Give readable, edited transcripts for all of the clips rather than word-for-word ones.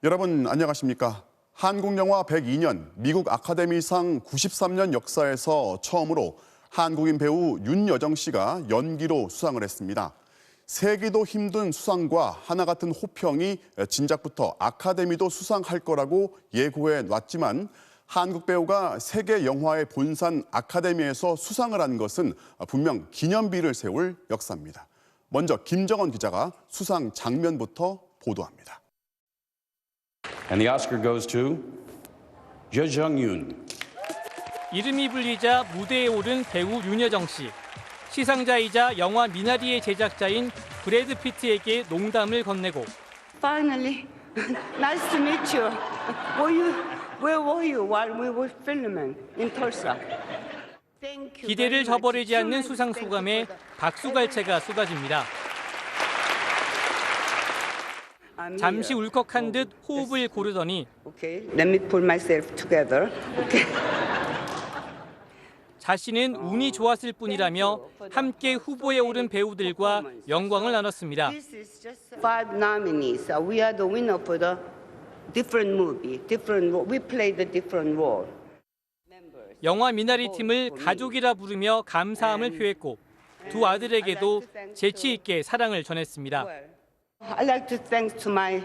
여러분 안녕하십니까? 한국 영화 102년 미국 아카데미상 93년 역사에서 처음으로 한국인 배우 윤여정 씨가 연기로 수상을 했습니다. 세기도 힘든 수상과 하나 같은 호평이 진작부터 아카데미도 수상할 거라고 예고해 놨지만 한국 배우가 세계 영화의 본산 아카데미에서 수상을 한 것은 분명 기념비를 세울 역사입니다. 먼저 김정원 기자가 수상 장면부터 보도합니다. And the Oscar goes to Je Jung-yoon. 이름이 불리자 무대에 오른 배우 윤여정 씨. 시상자이자 영화 미나리의 제작자인 브래드 피트에게 농담을 건네고 Finally, nice to meet you. Where were you while we were filming in Tulsa? Thank you 기대를 very much. 저버리지 않는 수상 소감에 박수갈채가 쏟아집니다. 잠시 울컥한 듯 호흡을 고르더니 Okay, let me pull myself together. Okay. 자신은 운이 좋았을 뿐이라며 함께 후보에 오른 배우들과 영광을 나눴습니다. This is just 5 nominees. We are the winner for the different movie, different role. We played a different role. 영화 미나리 팀을 가족이라 부르며 감사함을 표했고 두 아들에게도 재치 있게 사랑을 전했습니다. I'd like to thank to my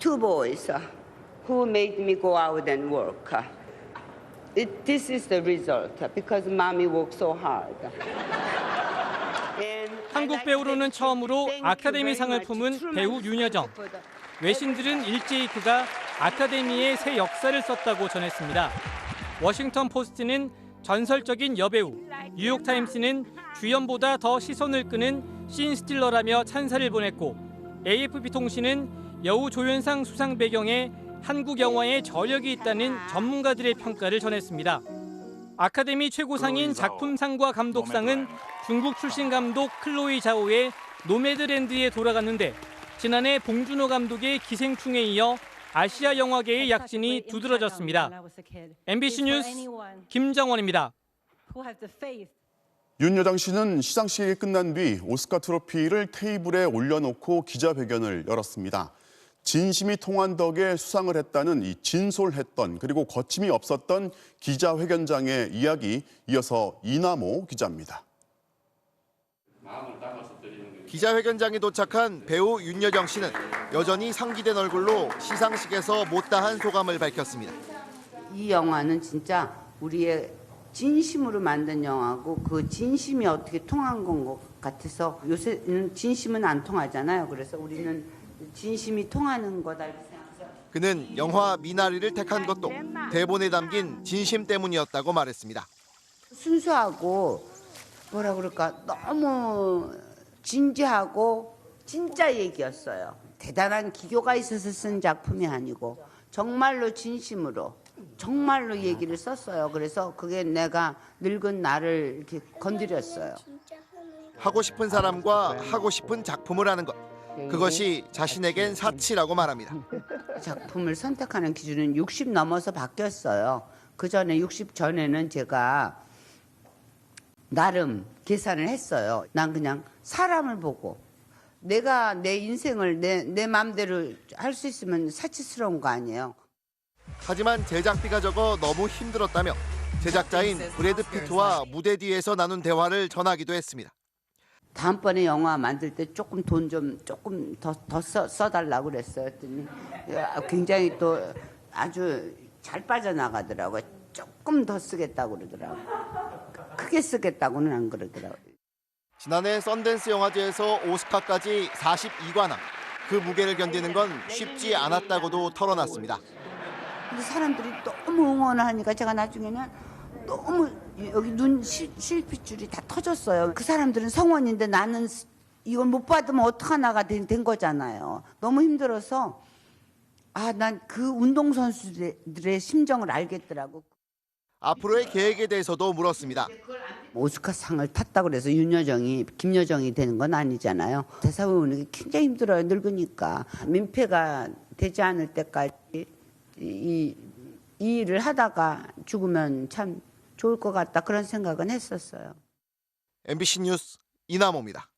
2 boys who made me go out and work. This is the result because mommy worked so hard. 한국 배우로는 처음으로 아카데미상을 품은 배우 윤여정. 외신들은 일제히 그가 아카데미의 새 역사를 썼다고 전했습니다. 워싱턴 포스트는 전설적인 여배우, 뉴욕타임스는 주연보다 더 시선을 끄는 씬스틸러라며 찬사를 보냈고 AFP 통신은 여우 조연상 수상 배경에 한국 영화에 저력이 있다는 전문가들의 평가를 전했습니다. 아카데미 최고상인 작품상과 감독상은 중국 출신 감독 클로이 자오의 노매드랜드에 돌아갔는데 지난해 봉준호 감독의 기생충에 이어 아시아 영화계의 약진이 두드러졌습니다. MBC 뉴스 김정원입니다. 윤여정 씨는 시상식이 끝난 뒤 오스카 트로피를 테이블에 올려놓고 기자회견을 열었습니다. 진심이 통한 덕에 수상을 했다는 이 진솔했던 그리고 거침이 없었던 기자회견장의 이야기 이어서 이남호 기자입니다. 기자회견장에 도착한 배우 윤여정 씨는 여전히 상기된 얼굴로 시상식에서 못다한 소감을 밝혔습니다. 이 영화는 진짜 우리의 진심으로 만든 영화고 그 진심이 어떻게 통한 것 같아서 요새는 진심은 안 통하잖아요. 그래서 우리는 진심이 통하는 거다 이렇게 생각해서. 그는 영화 미나리를 택한 것도 대본에 담긴 진심 때문이었다고 말했습니다. 순수하고 뭐라 그럴까 너무 진지하고 진짜 얘기였어요. 대단한 기교가 있어서 쓴 작품이 아니고 정말로 진심으로 정말로 얘기를 썼어요. 그래서 그게 내가 늙은 나를 이렇게 건드렸어요. 하고 싶은 사람과 하고 싶은 작품을 하는 것. 그것이 자신에겐 사치라고 말합니다. 작품을 선택하는 기준은 60 넘어서 바뀌었어요. 그 전에 60 전에는 제가 나름 계산을 했어요. 난 그냥 사람을 보고 내가 내 인생을 내 마음대로 할 수 있으면 사치스러운 거 아니에요. 하지만 제작비가 적어 너무 힘들었다며 제작자인 브래드 피트와 무대 뒤에서 나눈 대화를 전하기도 했습니다. 다음번에 영화 만들 때 조금 돈 좀 조금 더 써달라고 그랬어요. 했더니 굉장히 또 아주 잘 빠져나가더라고요. 조금 더 쓰겠다고 그러더라고요. 크게 쓰겠다고는 안 그러더라고요. 지난해 썬댄스 영화제에서 오스카까지 42관왕. 그 무게를 견디는 건 쉽지 않았다고도 털어놨습니다. 근데 사람들이 너무 응원을 하니까 제가 나중에는 너무 여기 눈 실핏줄이 다 터졌어요. 그 사람들은 성원인데 나는 이걸 못 받으면 어떡하나가 된 거잖아요. 너무 힘들어서 난 그 운동선수들의 심정을 알겠더라고. 앞으로의 계획에 대해서도 물었습니다. 오스카상을 탔다고 그래서 김여정이 되는 건 아니잖아요. 대사 외우는 게 굉장히 힘들어요. 늙으니까. 민폐가 되지 않을 때까지 이 일을 하다가 죽으면 참 좋을 것 같다 그런 생각은 했었어요. MBC 뉴스 이남호입니다.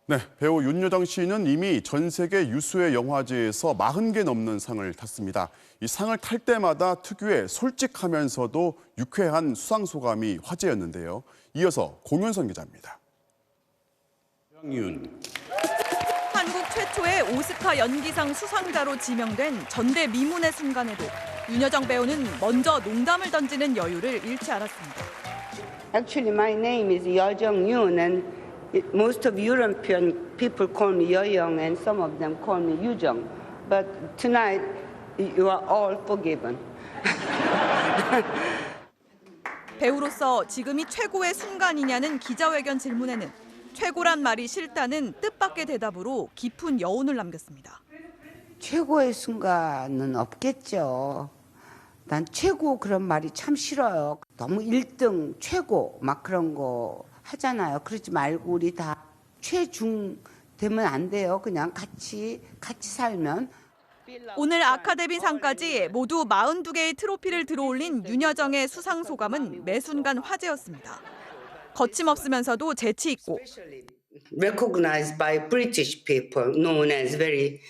네, 배우 윤여정 씨는 이미 전 세계 유수의 영화제에서 40개 넘는 상을 탔습니다. 이 상을 탈 때마다 특유의 솔직하면서도 유쾌한 수상 소감이 화제였는데요. 이어서 공윤선 기자입니다. 정윤. 한국 최초의 오스카 연기상 수상자로 지명된 전대미문의 순간에도 윤여정 배우는 먼저 농담을 던지는 여유를 잃지 않았습니다. Actually, my name is Yeo Jung-yoon, and most of European people call me Yo-young, and some of them call me Yoo-jung. But tonight, you are all forgiven. 배우로서 지금이 최고의 순간이냐는 기자회견 질문에는 최고란 말이 싫다는 뜻밖의 대답으로 깊은 여운을 남겼습니다. 최고의 순간은 없겠죠. 난 최고 그런 말이 참 싫어요. 너무 1등, 최고 막 그런 거 하잖아요. 그러지 말고 우리 다 최중 되면 안 돼요. 그냥 같이 살면. 오늘 아카데미상까지 모두 42개의 트로피를 들어올린 윤여정의 수상 소감은 매 순간 화제였습니다. 거침없으면서도 재치 있고 recognized by British people, known as very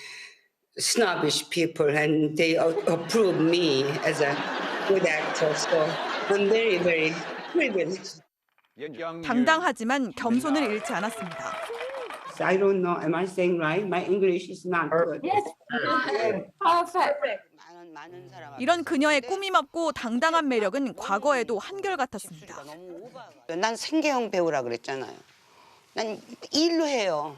snobbish people, and they approve me as a good actor. So I'm very, very privileged. 당당하지만 겸손을 잃지 않았습니다. I don't know. Am I saying right? My English is not good. Yes. Perfect. 이런 그녀의 꾸밈없고 당당한 매력은 과거에도 한결같았습니다. 난 생계형 배우라 그랬잖아요. 난 일로 해요.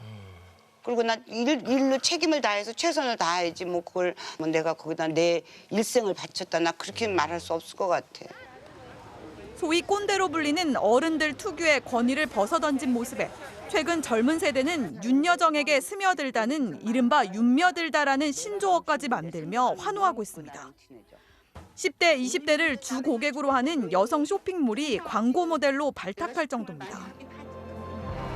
그리고 난 일로 책임을 다해서 최선을 다해야지 뭐 그걸 뭐 내가 거기다 내 일생을 바쳤다 나 그렇게 말할 수 없을 것 같아. 소위 꼰대로 불리는 어른들 특유의 권위를 벗어던진 모습에 최근 젊은 세대는 윤여정에게 스며들다는 이른바 윤며들다라는 신조어까지 만들며 환호하고 있습니다. 10대, 20대를 주 고객으로 하는 여성 쇼핑몰이 광고 모델로 발탁할 정도입니다.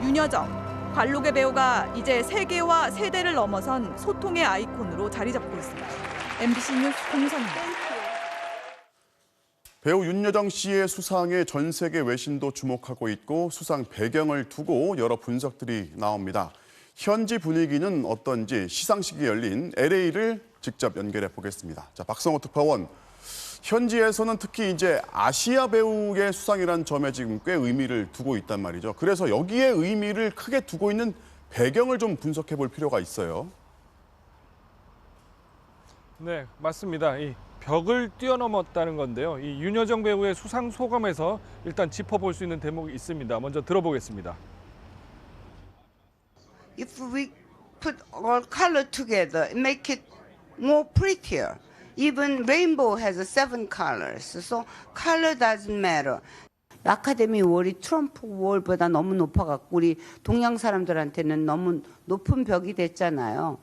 윤여정, 관록의 배우가 이제 세계와 세대를 넘어선 소통의 아이콘으로 자리 잡고 있습니다. MBC 뉴스 공선입니다. 배우 윤여정 씨의 수상에 전 세계 외신도 주목하고 있고 수상 배경을 두고 여러 분석들이 나옵니다. 현지 분위기는 어떤지 시상식이 열린 LA를 직접 연결해 보겠습니다. 자, 박성호 특파원. 현지에서는 특히 이제 아시아 배우의 수상이라는 점에 지금 꽤 의미를 두고 있단 말이죠. 그래서 여기에 의미를 크게 두고 있는 배경을 좀 분석해 볼 필요가 있어요. 네, 맞습니다. 이 벽을 뛰어넘었다는 건데요. 이 윤여정 배우의 수상 소감에서 일단 짚어볼 수 있는 대목이 있습니다. 먼저 들어보겠습니다. If we put all color together, make it more prettier. Even rainbow has 7 colors, so color doesn't matter. 아카데미 월이 트럼프 월보다 너무 높아갖고 우리 동양 사람들한테는 너무 높은 벽이 됐잖아요.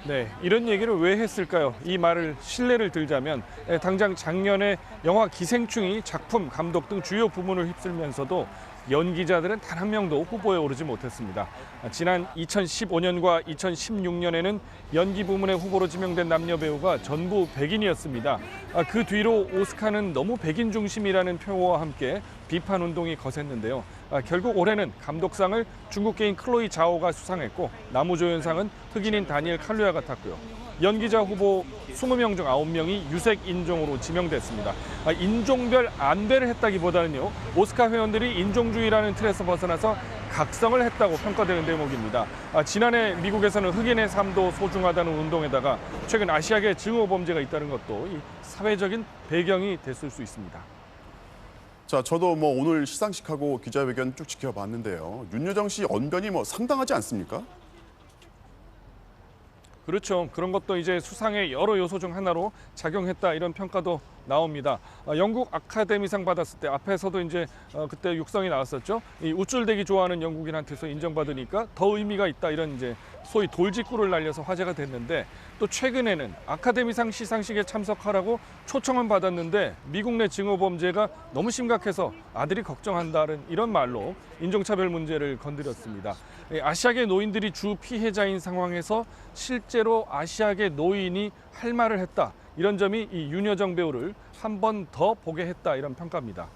네, 이런 얘기를 왜 했을까요? 이 말을 신뢰를 들자면 당장 작년에 영화 기생충이 작품, 감독 등 주요 부문을 휩쓸면서도 연기자들은 단 한 명도 후보에 오르지 못했습니다. 지난 2015년과 2016년에는 연기 부문의 후보로 지명된 남녀 배우가 전부 백인이었습니다. 그 뒤로 오스카는 너무 백인 중심이라는 표어와 함께 비판 운동이 거셌는데요. 결국 올해는 감독상을 중국계인 클로이 자오가 수상했고 나무조연상은 흑인인 다니엘 칼루야가 탔고요. 연기자 후보 20명 중 9명이 유색 인종으로 지명됐습니다. 인종별 안배를 했다기보다는요. 오스카 회원들이 인종주의라는 틀에서 벗어나서 각성을 했다고 평가되는 대목입니다. 지난해 미국에서는 흑인의 삶도 소중하다는 운동에다가 최근 아시아계 증오 범죄가 있다는 것도 이 사회적인 배경이 됐을 수 있습니다. 자, 저도 뭐 오늘 시상식하고 기자회견 쭉 지켜봤는데요. 윤여정 씨 언변이 뭐 상당하지 않습니까? 그렇죠. 그런 것도 이제 수상의 여러 요소 중 하나로 작용했다 이런 평가도 나옵니다. 영국 아카데미상 받았을 때 앞에서도 이제 그때 육성이 나왔었죠. 이 우쭐대기 좋아하는 영국인한테서 인정받으니까 더 의미가 있다 이런 이제 소위 돌직구를 날려서 화제가 됐는데 또 최근에는 아카데미상 시상식에 참석하라고 초청은 받았는데 미국 내 증오 범죄가 너무 심각해서 아들이 걱정한다는 이런 말로 인종차별 문제를 건드렸습니다. 아시아계 노인들이 주 피해자인 상황에서 실제로 아시아계 노인이 할 말을 했다. 이런 점이 이 윤여정 배우를 한 번 더 보게 했다 이런 평가입니다.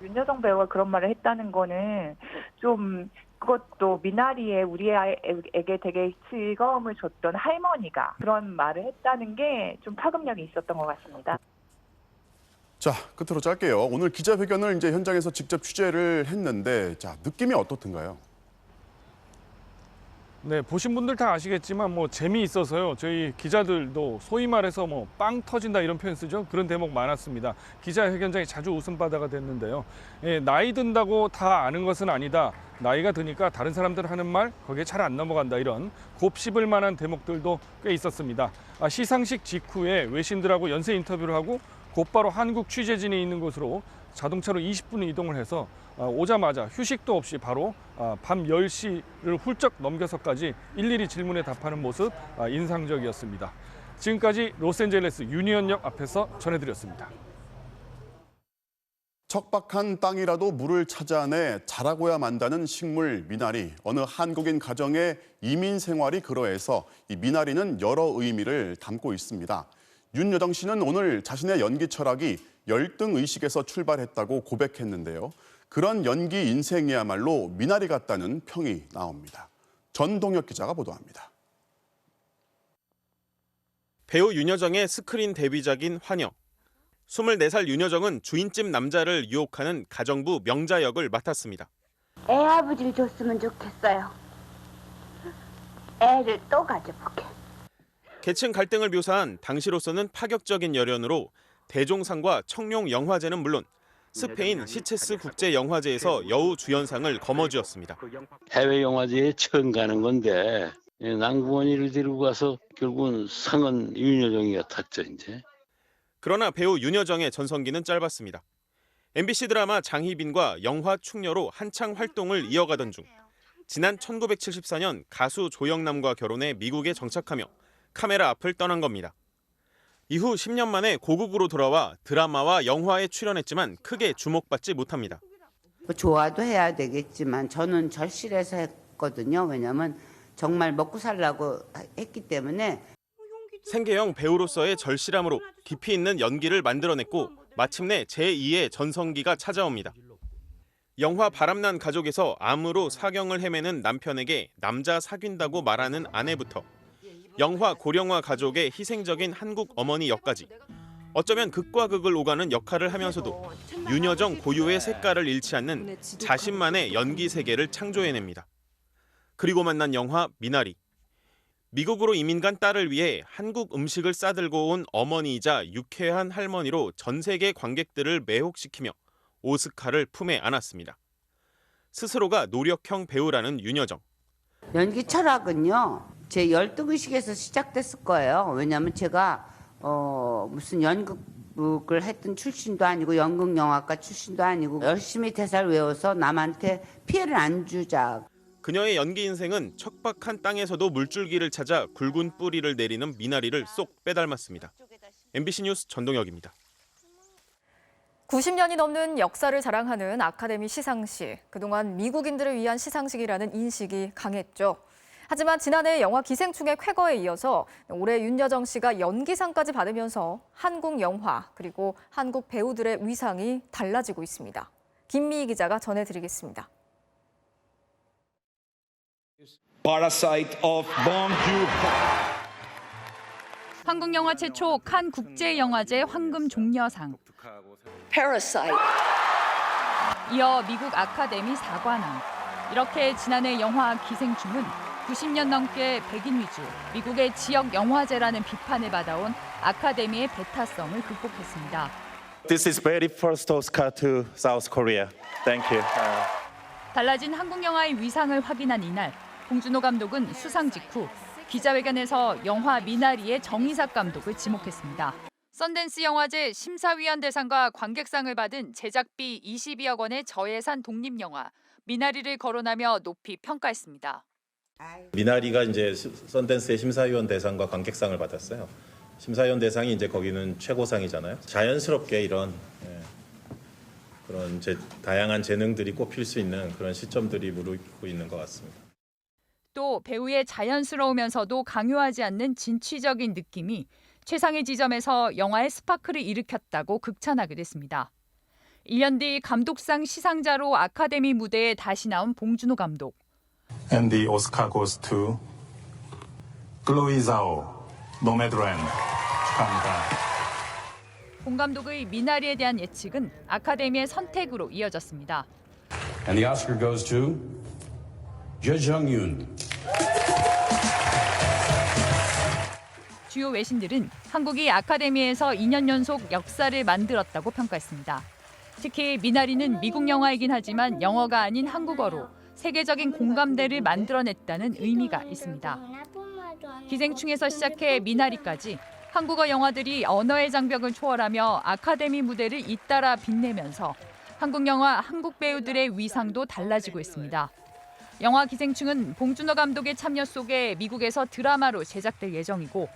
윤여정 배우가 그런 말을 했다는 거는 좀 그것도 미나리에 우리 아이에게 되게 즐거움을 줬던 할머니가 그런 말을 했다는 게 좀 파급력이 있었던 것 같습니다. 자, 끝으로 짧게요. 오늘 기자회견을 이제 현장에서 직접 취재를 했는데, 자, 느낌이 어떻든가요? 네, 보신 분들 다 아시겠지만 뭐 재미있어서요. 저희 기자들도 소위 말해서 뭐 빵 터진다 이런 표현 쓰죠. 그런 대목 많았습니다. 기자회견장이 자주 웃음바다가 됐는데요. 예, 나이 든다고 다 아는 것은 아니다. 나이가 드니까 다른 사람들 하는 말 거기에 잘 안 넘어간다. 이런 곱씹을 만한 대목들도 꽤 있었습니다. 시상식 직후에 외신들하고 연쇄 인터뷰를 하고 곧바로 한국 취재진이 있는 곳으로 자동차로 20분 이동을 해서 오자마자 휴식도 없이 바로 밤 10시를 훌쩍 넘겨서까지 일일이 질문에 답하는 모습 인상적이었습니다. 지금까지 로스앤젤레스 유니언역 앞에서 전해드렸습니다. 척박한 땅이라도 물을 찾아내 자라고야 만다는 식물 미나리. 어느 한국인 가정의 이민 생활이 그러해서 이 미나리는 여러 의미를 담고 있습니다. 윤여정 씨는 오늘 자신의 연기 철학이 열등 의식에서 출발했다고 고백했는데요. 그런 연기 인생이야말로 미나리 같다는 평이 나옵니다. 전동혁 기자가 보도합니다. 배우 윤여정의 스크린 데뷔작인 환영. 24살 윤여정은 주인집 남자를 유혹하는 가정부 명자 역을 맡았습니다. 애 아버지를 줬으면 좋겠어요. 애를 또 가져볼게. 계층 갈등을 묘사한 당시로서는 파격적인 열연으로 대종상과 청룡 영화제는 물론 스페인 시체스 국제영화제에서 여우 주연상을 거머쥐었습니다. 해외 영화제에 처음 가는 건데 낭부원이를 데리고 가서 결국은 상은 윤여정이가 탔죠 이제. 그러나 배우 윤여정의 전성기는 짧았습니다. MBC 드라마 장희빈과 영화 충녀로 한창 활동을 이어가던 중 지난 1974년 가수 조영남과 결혼해 미국에 정착하며 카메라 앞을 떠난 겁니다. 이후 10년 만에 고국으로 돌아와 드라마와 영화에 출연했지만 크게 주목받지 못합니다. 좋아도 해야 되겠지만 저는 절실해서 했거든요. 왜냐하면 정말 먹고 살라고 했기 때문에. 생계형 배우로서의 절실함으로 깊이 있는 연기를 만들어냈고 마침내 제2의 전성기가 찾아옵니다. 영화 바람난 가족에서 암으로 사경을 헤매는 남편에게 남자 사귄다고 말하는 아내부터 영화 고령화 가족의 희생적인 한국 어머니 역까지 어쩌면 극과 극을 오가는 역할을 하면서도 윤여정 고유의 색깔을 잃지 않는 자신만의 연기 세계를 창조해냅니다. 그리고 만난 영화 미나리. 미국으로 이민 간 딸을 위해 한국 음식을 싸들고 온 어머니이자 유쾌한 할머니로 전 세계 관객들을 매혹시키며 오스카를 품에 안았습니다. 스스로가 노력형 배우라는 윤여정. 연기 철학은요. 제 열등의식에서 시작됐을 거예요. 왜냐하면 제가 무슨 연극을 했던 출신도 아니고 연극영화과 출신도 아니고 열심히 대사를 외워서 남한테 피해를 안 주자. 그녀의 연기 인생은 척박한 땅에서도 물줄기를 찾아 굵은 뿌리를 내리는 미나리를 쏙 빼닮았습니다. MBC 뉴스 전동혁입니다. 90년이 넘는 역사를 자랑하는 아카데미 시상식. 그동안 미국인들을 위한 시상식이라는 인식이 강했죠. 하지만 지난해 영화 기생충의 쾌거에 이어서 올해 윤여정 씨가 연기상까지 받으면서 한국 영화 그리고 한국 배우들의 위상이 달라지고 있습니다. 김미희 기자가 전해드리겠습니다. Parasite of Bong Joon-ho. 한국 영화 최초 칸 국제영화제 황금 종려상. Parasite. 이어 미국 아카데미 사관왕. 이렇게 지난해 영화 기생충은 90년 넘게 백인 위주 미국의 지역 영화제라는 비판을 받아온 아카데미의 배타성을 극복했습니다. This is very first Oscar to South Korea. Thank you. 달라진 한국 영화의 위상을 확인한 이날, 봉준호 감독은 수상 직후 기자회견에서 영화 미나리의 정의삭 감독을 지목했습니다. 썬댄스 영화제 심사위원 대상과 관객상을 받은 제작비 22억 원의 저예산 독립영화 미나리를 거론하며 높이 평가했습니다. 미나리가 이제 썬댄스의 심사위원 대상과 관객상을 받았어요. 심사위원 대상이 이제 거기는 최고상이잖아요. 자연스럽게 이런 그런 다양한 재능들이 꼽힐 수 있는 그런 시점들이 무르익고 있는 것 같습니다. 또 배우의 자연스러우면서도 강요하지 않는 진취적인 느낌이 최상의 지점에서 영화의 스파크를 일으켰다고 극찬하기도 했습니다. 1년 뒤 감독상 시상자로 아카데미 무대에 다시 나온 봉준호 감독. And the Oscar goes to Chloe Zhao, Nomadland. 축하합니다. 봉 감독의 미나리에 대한 예측은 아카데미의 선택으로 이어졌습니다. And the Oscar goes to Jung-yoon. 주요 외신들은 한국이 아카데미에서 2년 연속 역사를 만들었다고 평가했습니다. 특히 미나리는 미국 영화이긴 하지만 영어가 아닌 한국어로 세계적인 공감대를 만들어냈다는 의미가 있습니다. 기생충에서 시작해 미나리까지 한국어 영화들이 언어의 장벽을 초월하며 아카데미 무대를 잇따라 빛내면서 한국 영화, 한국 배우들의 위상도 달라지고 있습니다. 영화 기생충은 봉준호 감독의 참여 속에 미국에서 드라마로 제작될 예정이고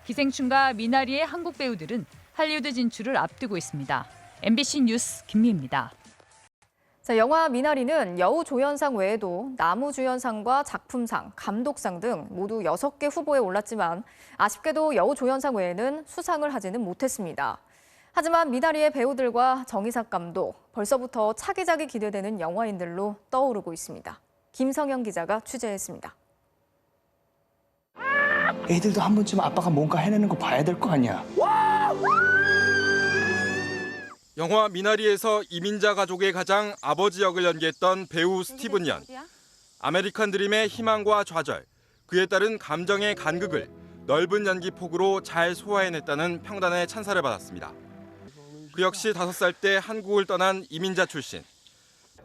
기생충과 미나리의 한국 배우들은 할리우드 진출을 앞두고 있습니다. MBC 뉴스 김미희입니다. 자, 영화 미나리는 여우조연상 외에도 나무주연상과 작품상, 감독상 등 모두 6개 후보에 올랐지만 아쉽게도 여우조연상 외에는 수상을 하지는 못했습니다. 하지만 미나리의 배우들과 정희삭 감독, 벌써부터 차기작이 기대되는 영화인들로 떠오르고 있습니다. 김성현 기자가 취재했습니다. 애들도 한 번쯤 아빠가 뭔가 해내는 거 봐야 될 거 아니야. 영화 미나리에서 이민자 가족의 가장 아버지 역을 연기했던 배우 스티븐 연. 아메리칸 드림의 희망과 좌절, 그에 따른 감정의 간극을 넓은 연기 폭으로 잘 소화해냈다는 평단의 찬사를 받았습니다. 그 역시 5살 때 한국을 떠난 이민자 출신.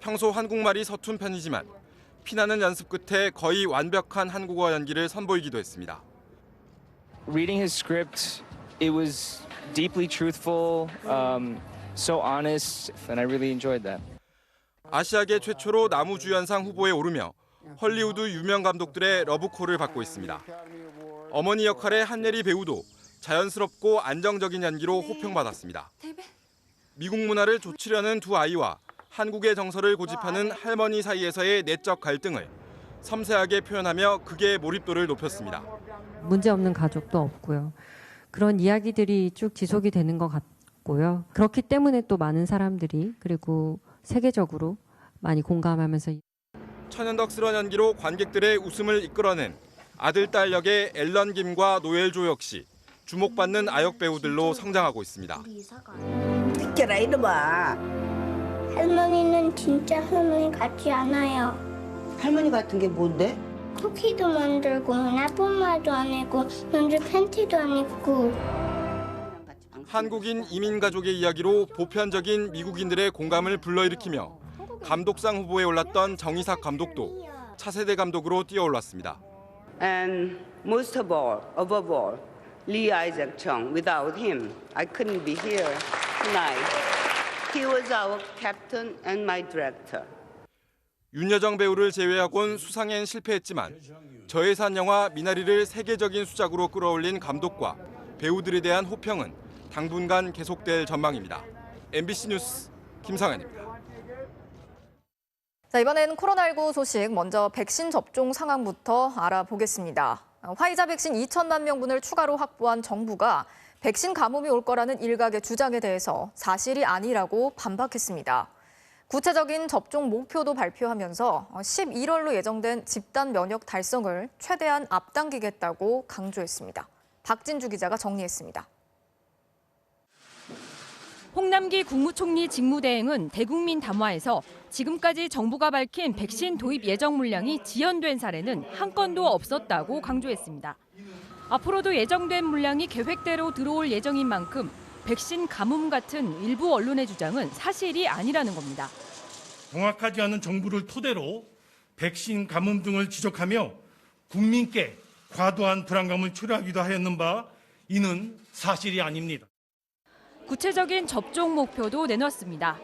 평소 한국말이 서툰 편이지만 피나는 연습 끝에 거의 완벽한 한국어 연기를 선보이기도 했습니다. Reading his script, it was deeply truthful, so honest, and I really enjoyed that. 아시아계 최초로 나무주연상 후보에 오르며 헐리우드 유명 감독들의 러브콜을 받고 있습니다. 어머니 역할의 한예리 배우도 자연스럽고 안정적인 연기로 호평받았습니다. 미국 문화를 좇으려는 두 아이와 한국의 정서를 고집하는 할머니 사이에서의 내적 갈등을 섬세하게 표현하며 극의 몰입도를 높였습니다. 문제없는 가족도 없고요. 그런 이야기들이 쭉 지속이 되는 것 같고요. 그렇기 때문에 또 많은 사람들이 그리고 세계적으로 많이 공감하면서 천연덕스러운 연기로 관객들의 웃음을 이끌어낸 아들, 딸 역의 앨런 김과 노엘 조 역시 주목받는 아역 배우들로 성장하고 있습니다. 비켜라 이놈아. 할머니는 진짜 할머니 같지 않아요. 할머니 같은 게 뭔데? 쿠키도 만들고 나쁜말도 안 하고 남자 팬티도 안 입고. 한국인 이민 가족의 이야기로 보편적인 미국인들의 공감을 불러일으키며 감독상 후보에 올랐던 정희삭 감독도 차세대 감독으로 뛰어올랐습니다. And most of all, above all, Lee Isaac Chung. Without him, I couldn't be here tonight. He was our captain and my director. 윤여정 배우를 제외하곤 수상엔 실패했지만 저예산 영화 미나리를 세계적인 수작으로 끌어올린 감독과 배우들에 대한 호평은 당분간 계속될 전망입니다. MBC 뉴스 김상현입니다. 자, 이번엔 코로나19 소식 먼저 백신 접종 상황부터 알아보겠습니다. 화이자 백신 2천만 명분을 추가로 확보한 정부가 백신 가뭄이 올 거라는 일각의 주장에 대해서 사실이 아니라고 반박했습니다. 구체적인 접종 목표도 발표하면서 11월로 예정된 집단 면역 달성을 최대한 앞당기겠다고 강조했습니다. 박진주 기자가 정리했습니다. 홍남기 국무총리 직무대행은 대국민 담화에서 지금까지 정부가 밝힌 백신 도입 예정 물량이 지연된 사례는 한 건도 없었다고 강조했습니다. 앞으로도 예정된 물량이 계획대로 들어올 예정인 만큼 백신 가뭄 같은 일부 언론의 주장은 사실이 아니라는 겁니다. 정확하지 않은 정보를 토대로 백신 가뭄 등을 지적하며 국민께 과도한 불안감을 초래하기도 하였는 바 이는 사실이 아닙니다. 구체적인 접종 목표도 내놨습니다.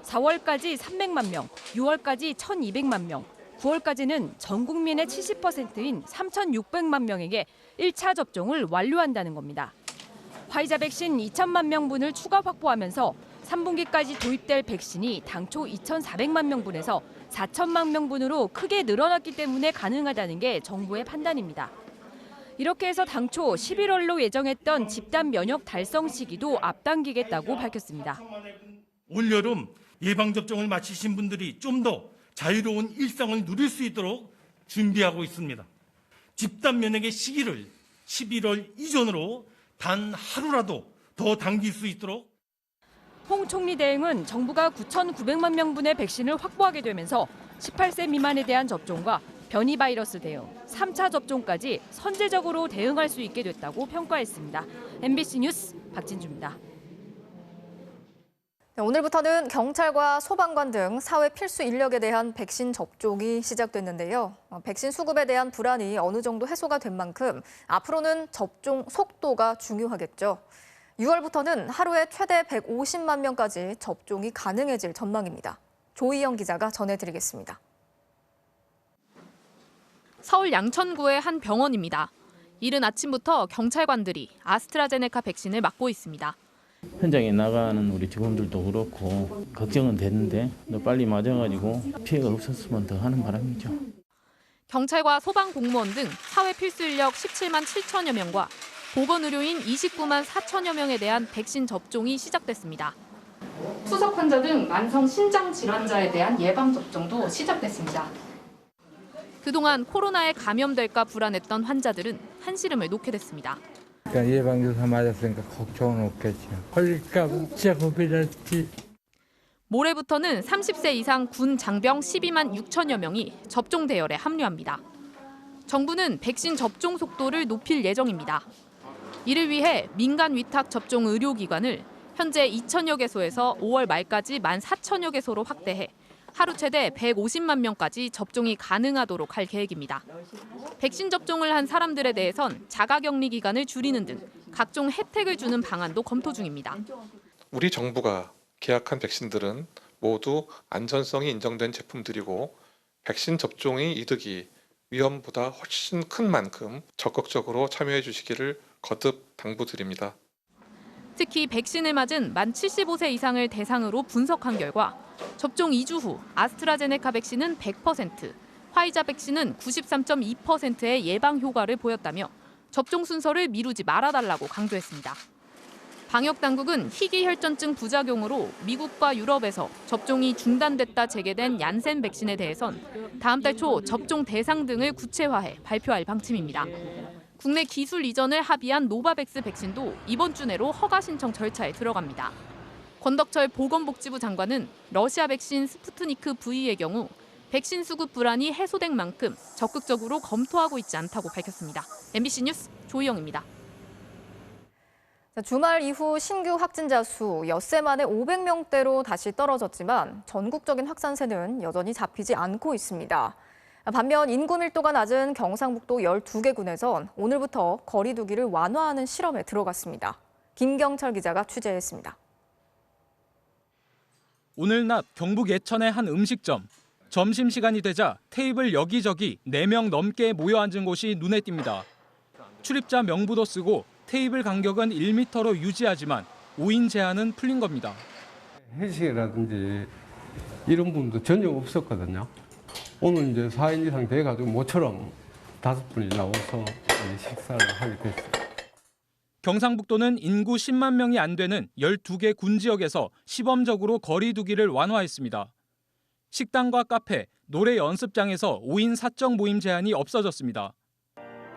4월까지 300만 명, 6월까지 1,200만 명, 9월까지는 전 국민의 70%인 3,600만 명에게 1차 접종을 완료한다는 겁니다. 화이자 백신 2천만 명분을 추가 확보하면서 3분기까지 도입될 백신이 당초 2,400만 명분에서 4천만 명분으로 크게 늘어났기 때문에 가능하다는 게 정부의 판단입니다. 이렇게 해서 당초 11월로 예정했던 집단 면역 달성 시기도 앞당기겠다고 밝혔습니다. 올여름 예방접종을 마치신 분들이 좀 더 자유로운 일상을 누릴 수 있도록 준비하고 있습니다. 집단 면역의 시기를 11월 이전으로 단 하루라도 더 당길 수 있도록 홍 총리 대행은 정부가 9,900만 명분의 백신을 확보하게 되면서 18세 미만에 대한 접종과 변이 바이러스 대응, 3차 접종까지 선제적으로 대응할 수 있게 됐다고 평가했습니다. MBC 뉴스 박진주입니다. 오늘부터는 경찰과 소방관 등 사회 필수 인력에 대한 백신 접종이 시작됐는데요. 백신 수급에 대한 불안이 어느 정도 해소가 된 만큼 앞으로는 접종 속도가 중요하겠죠. 6월부터는 하루에 최대 150만 명까지 접종이 가능해질 전망입니다. 조희영 기자가 전해드리겠습니다. 서울 양천구의 한 병원입니다. 이른 아침부터 경찰관들이 아스트라제네카 백신을 맞고 있습니다. 현장에 나가는 우리 직원들도 그렇고 걱정은 되는데 빨리 맞아가지고 피해가 없었으면 더 하는 바람이죠. 경찰과 소방 공무원 등 사회 필수 인력 17만 7천여 명과 보건의료인 29만 4천여 명에 대한 백신 접종이 시작됐습니다. 수석 환자 등 만성 신장 질환자에 대한 예방 접종도 시작됐습니다. 그동안 코로나에 감염될까 불안했던 환자들은 한시름을 놓게 됐습니다. 그러니까 예방주사 맞았으니까 걱정은 없겠죠. 걸릴까 진짜 고민했지. 모레부터는 30세 이상 군 장병 12만 6천여 명이 접종 대열에 합류합니다. 정부는 백신 접종 속도를 높일 예정입니다. 이를 위해 민간 위탁 접종 의료기관을 현재 2천여 개소에서 5월 말까지 14,000여 개소로 확대해 하루 최대 150만 명까지 접종이 가능하도록 할 계획입니다. 백신 접종을 한 사람들에 대해선 자가격리 기간을 줄이는 등 각종 혜택을 주는 방안도 검토 중입니다. 우리 정부가 계약한 백신들은 모두 안전성이 인정된 제품들이고 백신 접종의 이득이 위험보다 훨씬 큰 만큼 적극적으로 참여해 주시기를 거듭 당부드립니다. 특히 백신을 맞은 만 75세 이상을 대상으로 분석한 결과 접종 2주 후 아스트라제네카 백신은 100%, 화이자 백신은 93.2%의 예방 효과를 보였다며 접종 순서를 미루지 말아달라고 강조했습니다. 방역당국은 희귀혈전증 부작용으로 미국과 유럽에서 접종이 중단됐다 재개된 얀센 백신에 대해선 다음 달 초 접종 대상 등을 구체화해 발표할 방침입니다. 국내 기술 이전을 합의한 노바백스 백신도 이번 주 내로 허가 신청 절차에 들어갑니다. 권덕철 보건복지부 장관은 러시아 백신 스푸트니크 V의 경우 백신 수급 불안이 해소된 만큼 적극적으로 검토하고 있지 않다고 밝혔습니다. MBC 뉴스 조희영입니다. 주말 이후 신규 확진자 수 엿새 만에 500명대로 다시 떨어졌지만 전국적인 확산세는 여전히 잡히지 않고 있습니다. 반면 인구 밀도가 낮은 경상북도 12개 군에선 오늘부터 거리 두기를 완화하는 실험에 들어갔습니다. 김경철 기자가 취재했습니다. 오늘 낮 경북 예천의 한 음식점. 점심시간이 되자 테이블 여기저기 4명 넘게 모여 앉은 곳이 눈에 띕니다. 출입자 명부도 쓰고 테이블 간격은 1m로 유지하지만 5인 제한은 풀린 겁니다. 회식이라든지 이런 부분도 전혀 없었거든요. 오늘 이제 4인 이상 돼가지고 모처럼 5분이 나와서 식사를 하게 됐어요. 경상북도는 인구 10만 명이 안 되는 12개 군 지역에서 시범적으로 거리 두기를 완화했습니다. 식당과 카페, 노래 연습장에서 5인 사적 모임 제한이 없어졌습니다.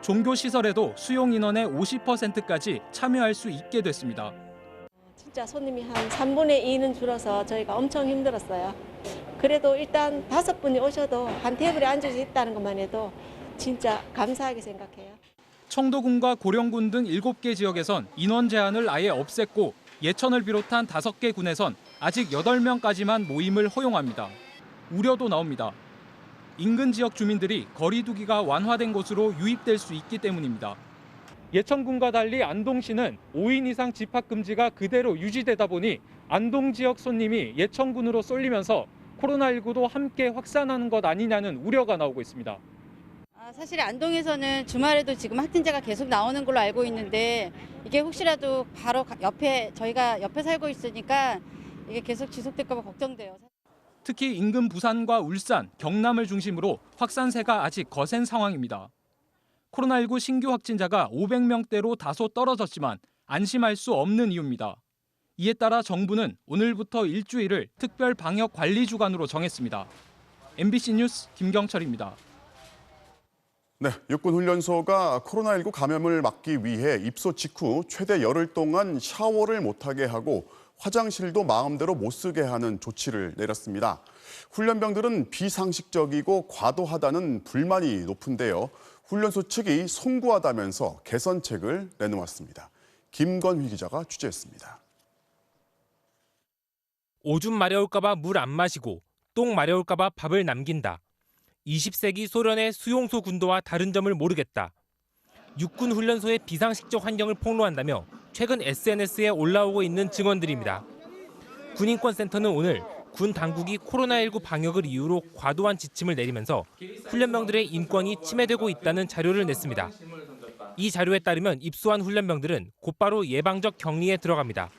종교시설에도 수용 인원의 50%까지 참여할 수 있게 됐습니다. 진짜 손님이 한 3분의 2는 줄어서 저희가 엄청 힘들었어요. 그래도 일단 5분이 오셔도 한 테이블에 앉을 수 있다는 것만 해도 진짜 감사하게 생각해요. 청도군과 고령군 등 7개 지역에선 인원 제한을 아예 없앴고 예천을 비롯한 5개 군에선 아직 8명까지만 모임을 허용합니다. 우려도 나옵니다. 인근 지역 주민들이 거리 두기가 완화된 곳으로 유입될 수 있기 때문입니다. 예천군과 달리 안동시는 5인 이상 집합 금지가 그대로 유지되다 보니 안동 지역 손님이 예천군으로 쏠리면서 코로나19도 함께 확산하는 것 아니냐는 우려가 나오고 있습니다. 사실 안동에서는 주말에도 지금 확진자가 계속 나오는 걸로 알고 있는데 이게 혹시라도 바로 옆에 저희가 옆에 살고 있으니까 이게 계속 지속될까 봐 걱정돼요. 특히 인근 부산과 울산, 경남을 중심으로 확산세가 아직 거센 상황입니다. 코로나19 신규 확진자가 500명대로 다소 떨어졌지만 안심할 수 없는 이유입니다. 이에 따라 정부는 오늘부터 일주일을 특별 방역 관리 주간으로 정했습니다. MBC 뉴스 김경철입니다. 네, 육군훈련소가 코로나19 감염을 막기 위해 입소 직후 최대 열흘 동안 샤워를 못하게 하고 화장실도 마음대로 못 쓰게 하는 조치를 내렸습니다. 훈련병들은 비상식적이고 과도하다는 불만이 높은데요. 훈련소 측이 송구하다면서 개선책을 내놓았습니다. 김건휘 기자가 취재했습니다. 오줌 마려울까 봐 물 안 마시고 똥 마려울까 봐 밥을 남긴다. 20세기 소련의 수용소 군도와 다른 점을 모르겠다. 육군 훈련소의 비상식적 환경을 폭로한다며 최근 SNS에 올라오고 있는 증언들입니다. 군인권센터는 오늘 군 당국이 코로나19 방역을 이유로 과도한 지침을 내리면서 훈련병들의 인권이 침해되고 있다는 자료를 냈습니다. 이 자료에 따르면 입소한 훈련병들은 곧바로 예방적 격리에 들어갑니다.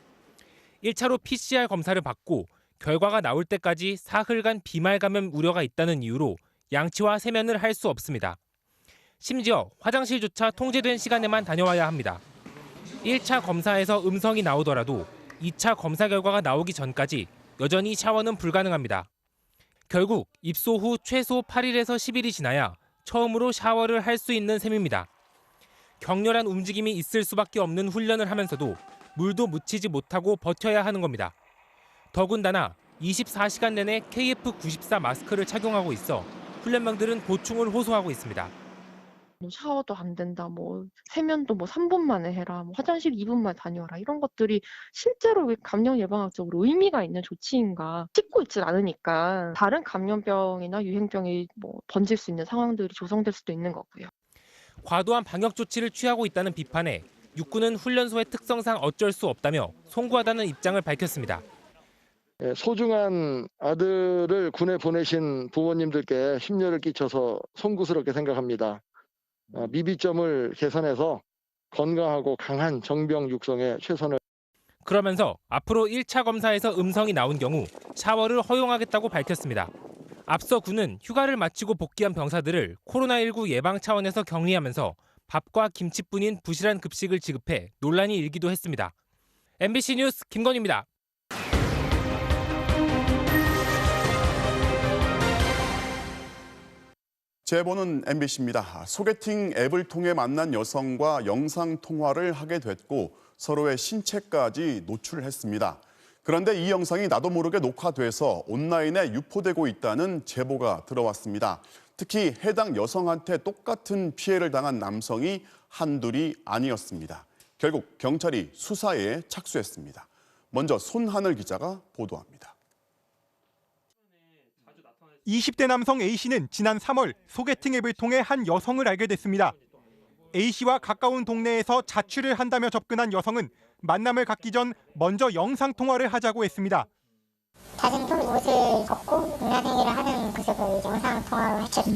1차로 PCR 검사를 받고 결과가 나올 때까지 사흘간 비말 감염 우려가 있다는 이유로 양치와 세면을 할 수 없습니다. 심지어 화장실조차 통제된 시간에만 다녀와야 합니다. 1차 검사에서 음성이 나오더라도 2차 검사 결과가 나오기 전까지 여전히 샤워는 불가능합니다. 결국 입소 후 최소 8일에서 10일이 지나야 처음으로 샤워를 할 수 있는 셈입니다. 격렬한 움직임이 있을 수밖에 없는 훈련을 하면서도 물도 묻히지 못하고 버텨야 하는 겁니다. 더군다나 24시간 내내 KF94 마스크를 착용하고 있어 훈련병들은 고충을 호소하고 있습니다. 샤워도 안 된다, 세면도 3분 만에 해라, 화장실 2분만 다녀라, 이런 것들이 실제로 감염 예방학적으로 의미가 있는 조치인가 씻고 있질 않으니까 다른 감염병이나 유행병이 번질 수 있는 상황들이 조성될 수도 있는 거고요. 과도한 방역 조치를 취하고 있다는 비판에 육군은 훈련소의 특성상 어쩔 수 없다며 송구하다는 입장을 밝혔습니다. 소중한 아들을 군에 보내신 부모님들께 심려를 끼쳐서 송구스럽게 생각합니다. 미비점을 개선해서 건강하고 강한 정병 육성에 최선을. 그러면서 앞으로 1차 검사에서 음성이 나온 경우 샤워를 허용하겠다고 밝혔습니다. 앞서 군은 휴가를 마치고 복귀한 병사들을 코로나19 예방 차원에서 격리하면서 밥과 김치뿐인 부실한 급식을 지급해 논란이 일기도 했습니다. MBC 뉴스 김건희입니다. 제보는 MBC입니다. 소개팅 앱을 통해 만난 여성과 영상통화를 하게 됐고 서로의 신체까지 노출했습니다. 그런데 이 영상이 나도 모르게 녹화돼서 온라인에 유포되고 있다는 제보가 들어왔습니다. 특히 해당 여성한테 똑같은 피해를 당한 남성이 한둘이 아니었습니다. 결국 경찰이 수사에 착수했습니다. 먼저 손하늘 기자가 보도합니다. 20대 남성 A씨는 지난 3월 소개팅 앱을 통해 한 여성을 알게 됐습니다. A씨와 가까운 동네에서 자취를 한다며 접근한 여성은 만남을 갖기 전 먼저 영상통화를 하자고 했습니다. 자신 통 옷을 벗고 문화생활을 하는 모습을 영상통화로 해쳤죠.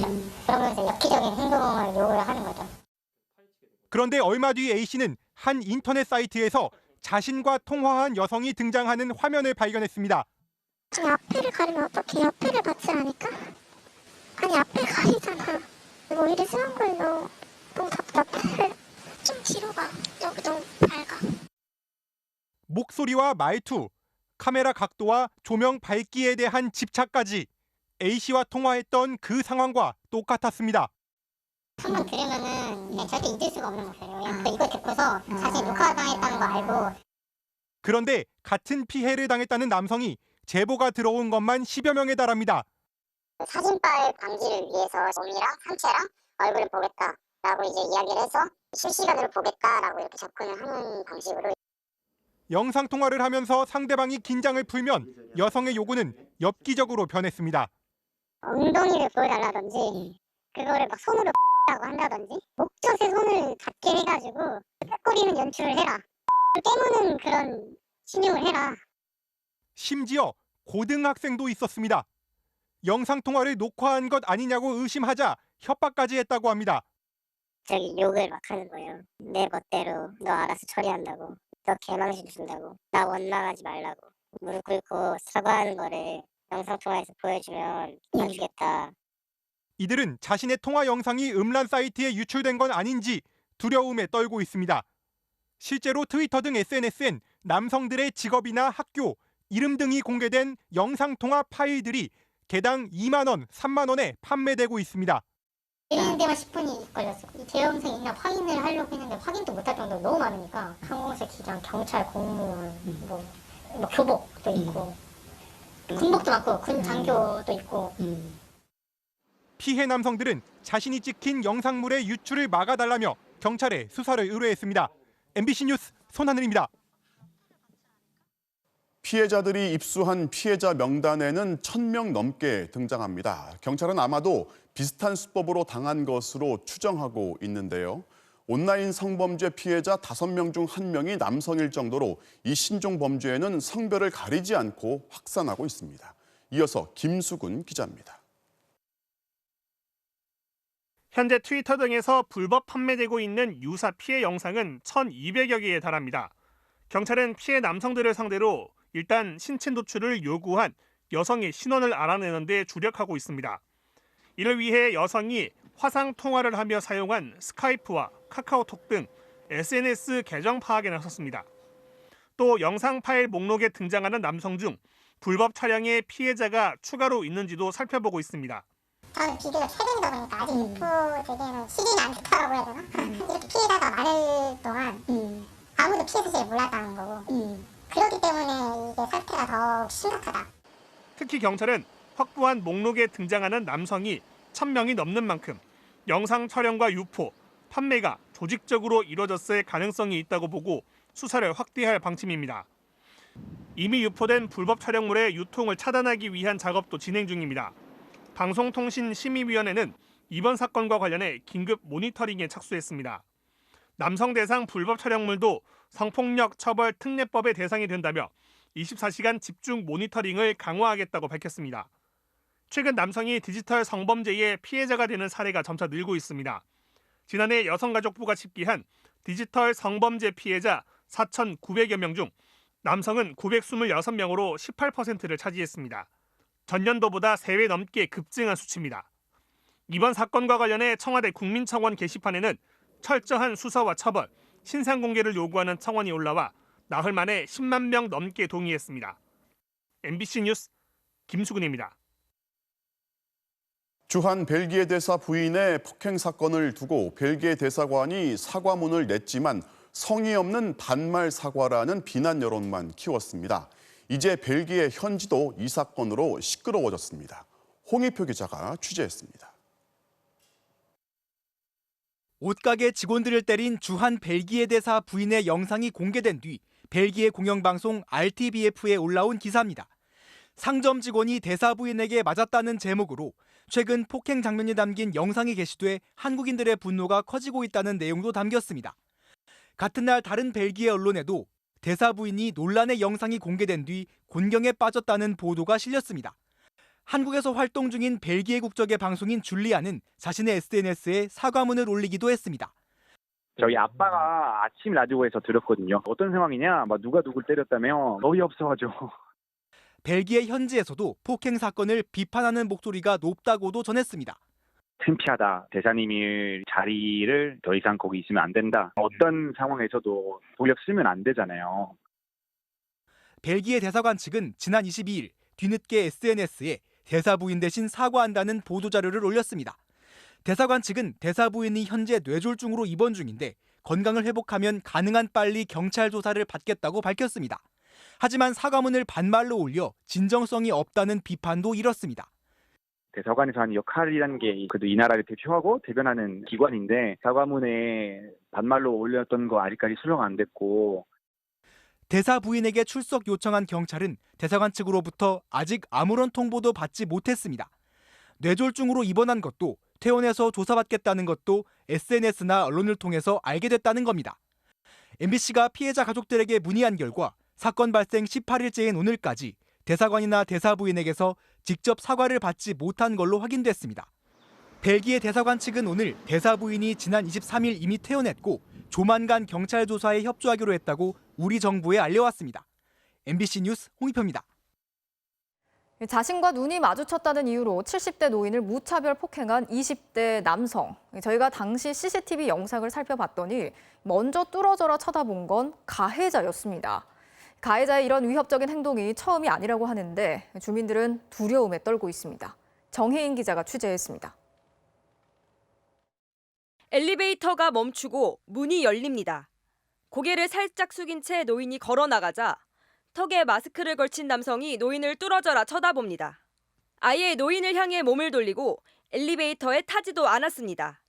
그러면서 엽기적인 행동을 요구를 하는 거죠. 그런데 얼마 뒤 A씨는 한 인터넷 사이트에서 자신과 통화한 여성이 등장하는 화면을 발견했습니다. 앞에를 가리면 어떻게 옆에를 받지 않을까? 아니 앞에 가리잖아. 오히려 심한 거에 너무 답답해. 좀 뒤로 가. 여기 너무 밝아. 목소리와 말투, 카메라 각도와 조명 밝기에 대한 집착까지 A씨와 통화했던 그 상황과 똑같았습니다. 한번 들으면은 그냥 절대 잊을 수가 없는 거예요. 그냥 이거 듣고서 자신이 녹화당했다는 거 알고. 그런데 같은 피해를 당했다는 남성이 제보가 들어온 것만 10여 명에 달합니다. 사진빨 방지를 위해서 몸이랑 상체랑 얼굴을 보겠다라고 이제 이야기를 해서 실시간으로 보겠다라고 이렇게 접근을 하는 방식으로. 영상통화를 하면서 상대방이 긴장을 풀면 여성의 요구는 엽기적으로 변했습니다. 엉덩이를 보여달라든지 그거를 막 손으로 라고 한다든지 목젖에 손을 닿게 해가지고 빽거리는 연출을 해라. 깨무는 그런 신용을 해라. 심지어 고등학생도 있었습니다. 영상통화를 녹화한 것 아니냐고 의심하자 협박까지 했다고 합니다. 저기 욕을 막 하는 거예요. 내 멋대로 너 알아서 처리한다고. 너 개망신 준다고. 나 원망하지 말라고. 무릎 꿇고 사과하는 거를 영상통화에서 보여주면 봐주겠다. 이들은 자신의 통화 영상이 음란 사이트에 유출된 건 아닌지 두려움에 떨고 있습니다. 실제로 트위터 등 SNS엔 남성들의 직업이나 학교, 이름 등이 공개된 영상통화 파일들이 개당 2만 원, 3만 원에 판매되고 있습니다. 있는 데만 10분이 걸렸어요. 이 제 영상이 있나 확인을 하려고 했는데 확인도 못할 정도로 너무 많으니까 항공사 기장, 경찰, 공무원, 뭐 교복도 있고 군복도 많고 군 장교도 있고. 피해 남성들은 자신이 찍힌 영상물의 유출을 막아달라며 경찰에 수사를 의뢰했습니다. MBC 뉴스 손하늘입니다. 피해자들이 입수한 피해자 명단에는 1,000명 넘게 등장합니다. 경찰은 아마도 비슷한 수법으로 당한 것으로 추정하고 있는데요. 온라인 성범죄 피해자 5명 중 1명이 남성일 정도로 이 신종 범죄에는 성별을 가리지 않고 확산하고 있습니다. 이어서 김수근 기자입니다. 현재 트위터 등에서 불법 판매되고 있는 유사 피해 영상은 1,200여 개에 달합니다. 경찰은 피해 남성들을 상대로 일단 신체 노출을 요구한 여성의 신원을 알아내는 데 주력하고 있습니다. 이를 위해 여성이 화상 통화를 하며 사용한 스카이프와 카카오톡 등 SNS 계정 파악에 나섰습니다. 또 영상 파일 목록에 등장하는 남성 중 불법 촬영의 피해자가 추가로 있는지도 살펴보고 있습니다. 저는 비교가 최근이다 보니까 아직 유포되기에는 시기가 안 됐다고 해야 되나? 이렇게 피해자가 많을 동안 아무도 피해 사실을 몰랐다는 거고 그렇기 때문에 이게 사태가 더 심각하다. 특히 경찰은 확보한 목록에 등장하는 남성이 1,000명이 넘는 만큼 영상 촬영과 유포, 판매가 조직적으로 이뤄졌을 가능성이 있다고 보고 수사를 확대할 방침입니다. 이미 유포된 불법 촬영물의 유통을 차단하기 위한 작업도 진행 중입니다. 방송통신심의위원회는 이번 사건과 관련해 긴급 모니터링에 착수했습니다. 남성 대상 불법 촬영물도 성폭력 처벌 특례법의 대상이 된다며 24시간 집중 모니터링을 강화하겠다고 밝혔습니다. 최근 남성이 디지털 성범죄의 피해자가 되는 사례가 점차 늘고 있습니다. 지난해 여성가족부가 집계한 디지털 성범죄 피해자 4,900여 명 중 남성은 926명으로 18%를 차지했습니다. 전년도보다 3배 넘게 급증한 수치입니다. 이번 사건과 관련해 청와대 국민청원 게시판에는 철저한 수사와 처벌, 신상 공개를 요구하는 청원이 올라와 나흘 만에 10만 명 넘게 동의했습니다. MBC 뉴스 김수근입니다. 주한 벨기에 대사 부인의 폭행 사건을 두고 벨기에 대사관이 사과문을 냈지만 성의 없는 반말 사과라는 비난 여론만 키웠습니다. 이제 벨기에 현지도 이 사건으로 시끄러워졌습니다. 홍희표 기자가 취재했습니다. 옷가게 직원들을 때린 주한 벨기에 대사 부인의 영상이 공개된 뒤 벨기에 공영방송 RTBF에 올라온 기사입니다. 상점 직원이 대사 부인에게 맞았다는 제목으로 최근 폭행 장면이 담긴 영상이 게시돼 한국인들의 분노가 커지고 있다는 내용도 담겼습니다. 같은 날 다른 벨기에 언론에도 대사 부인이 논란의 영상이 공개된 뒤 곤경에 빠졌다는 보도가 실렸습니다. 한국에서 활동 중인 벨기에 국적의 방송인 줄리아는 자신의 SNS에 사과문을 올리기도 했습니다. 저희 아빠가 아침 라디오에서 들었거든요. 어떤 상황이냐, 누가 누굴 때렸다며 어이없어가지고. 벨기에 현지에서도 폭행 사건을 비판하는 목소리가 높다고도 전했습니다. 창피하다. 대사님이 자리를 더 이상 거기 있으면 안 된다. 어떤 상황에서도暴力쓰면 안 되잖아요. 벨기에 대사관 측은 지난 22일 뒤늦게 SNS에 대사 부인 대신 사과한다는 보도자료를 올렸습니다. 대사관 측은 대사 부인이 현재 뇌졸중으로 입원 중인데 건강을 회복하면 가능한 빨리 경찰 조사를 받겠다고 밝혔습니다. 하지만 사과문을 반말로 올려 진정성이 없다는 비판도 일었습니다. 대사관에서 하는 역할이라는 게 그래도 이 나라를 대표하고 대변하는 기관인데 사과문에 반말로 올렸던 거 아직까지 수정 안 됐고. 대사 부인에게 출석 요청한 경찰은 대사관 측으로부터 아직 아무런 통보도 받지 못했습니다. 뇌졸중으로 입원한 것도 퇴원해서 조사받겠다는 것도 SNS나 언론을 통해서 알게 됐다는 겁니다. MBC가 피해자 가족들에게 문의한 결과 사건 발생 18일째인 오늘까지 대사관이나 대사 부인에게서 직접 사과를 받지 못한 걸로 확인됐습니다. 벨기에 대사관 측은 오늘 대사 부인이 지난 23일 이미 퇴원했고 조만간 경찰 조사에 협조하기로 했다고 우리 정부에 알려왔습니다. MBC 뉴스 홍희표입니다. 자신과 눈이 마주쳤다는 이유로 70대 노인을 무차별 폭행한 20대 남성. 저희가 당시 CCTV 영상을 살펴봤더니 먼저 뚫어져라 쳐다본 건 가해자였습니다. 가해자의 이런 위협적인 행동이 처음이 아니라고 하는데 주민들은 두려움에 떨고 있습니다. 정혜인 기자가 취재했습니다. 엘리베이터가 멈추고 문이 열립니다. 고개를 살짝 숙인 채 노인이 걸어 나가자 턱에 마스크를 걸친 남성이 노인을 뚫어져라 쳐다봅니다. 아예 노인을 향해 몸을 돌리고 엘리베이터에 타지도 않았습니다.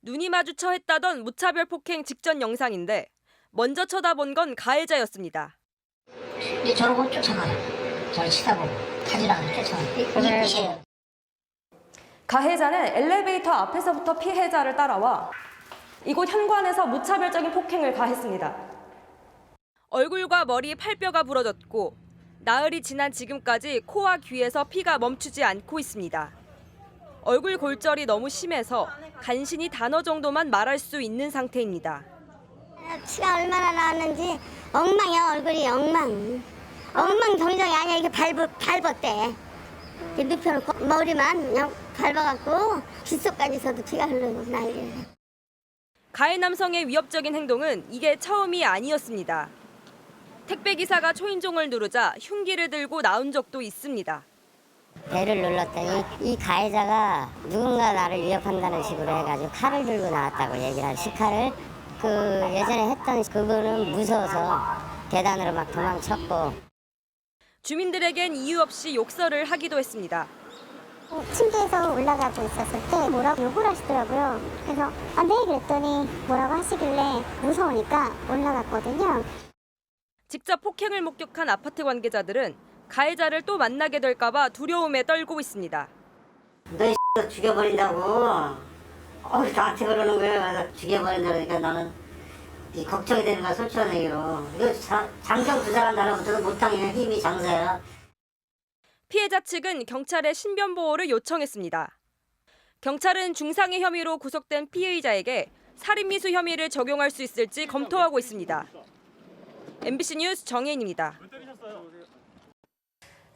눈이 마주쳐 했다던 무차별 폭행 직전 영상인데 먼저 쳐다본 건 가해자였습니다. 이제 저러고 쫓아가요. 저를 치다보고 타지라고 쫓아가요. 가해자는 엘리베이터 앞에서부터 피해자를 따라와 이곳 현관에서 무차별적인 폭행을 가했습니다. 얼굴과 머리, 팔뼈가 부러졌고 나흘이 지난 지금까지 코와 귀에서 피가 멈추지 않고 있습니다. 얼굴 골절이 너무 심해서 간신히 단어 정도만 말할 수 있는 상태입니다. 피가 얼마나 나왔는지 엉망이야. 얼굴이 엉망정정이 아니야. 이게 밟았대. 이렇게 눕혀놓고 머리만 그냥 밟아갖고 귓속까지서도 피가 흐르고 난리예요. 가해 남성의 위협적인 행동은 이게 처음이 아니었습니다. 택배기사가 초인종을 누르자 흉기를 들고 나온 적도 있습니다. 배를 눌렀더니 이 가해자가 누군가 나를 위협한다는 식으로 해가지고 칼을 들고 나왔다고 얘기를 하고 식칼을 예전에 했던 그분은 무서워서 계단으로 막 도망쳤고 주민들에겐 이유 없이 욕설을 하기도 했습니다. 침대에서 올라가고 있었을 때 뭐라고 욕을 하시더라고요. 그래서 네 그랬더니 뭐라고 하시길래 무서우니까 올라갔거든요. 직접 폭행을 목격한 아파트 관계자들은 가해자를 또 만나게 될까 봐 두려움에 떨고 있습니다. 너 죽여버린다고 나한테 그러는 거예요. 죽여버린다 그러니까 나는 걱정이 되는 거야. 솔직한 얘기로. 이거 장정 두 사람 달라붙어도 못하겠는 힘이 장사야. 피해자 측은 경찰에 신변보호를 요청했습니다. 경찰은 중상해 혐의로 구속된 피해자에게 살인미수 혐의를 적용할 수 있을지 검토하고 있습니다. MBC 뉴스 정혜인입니다.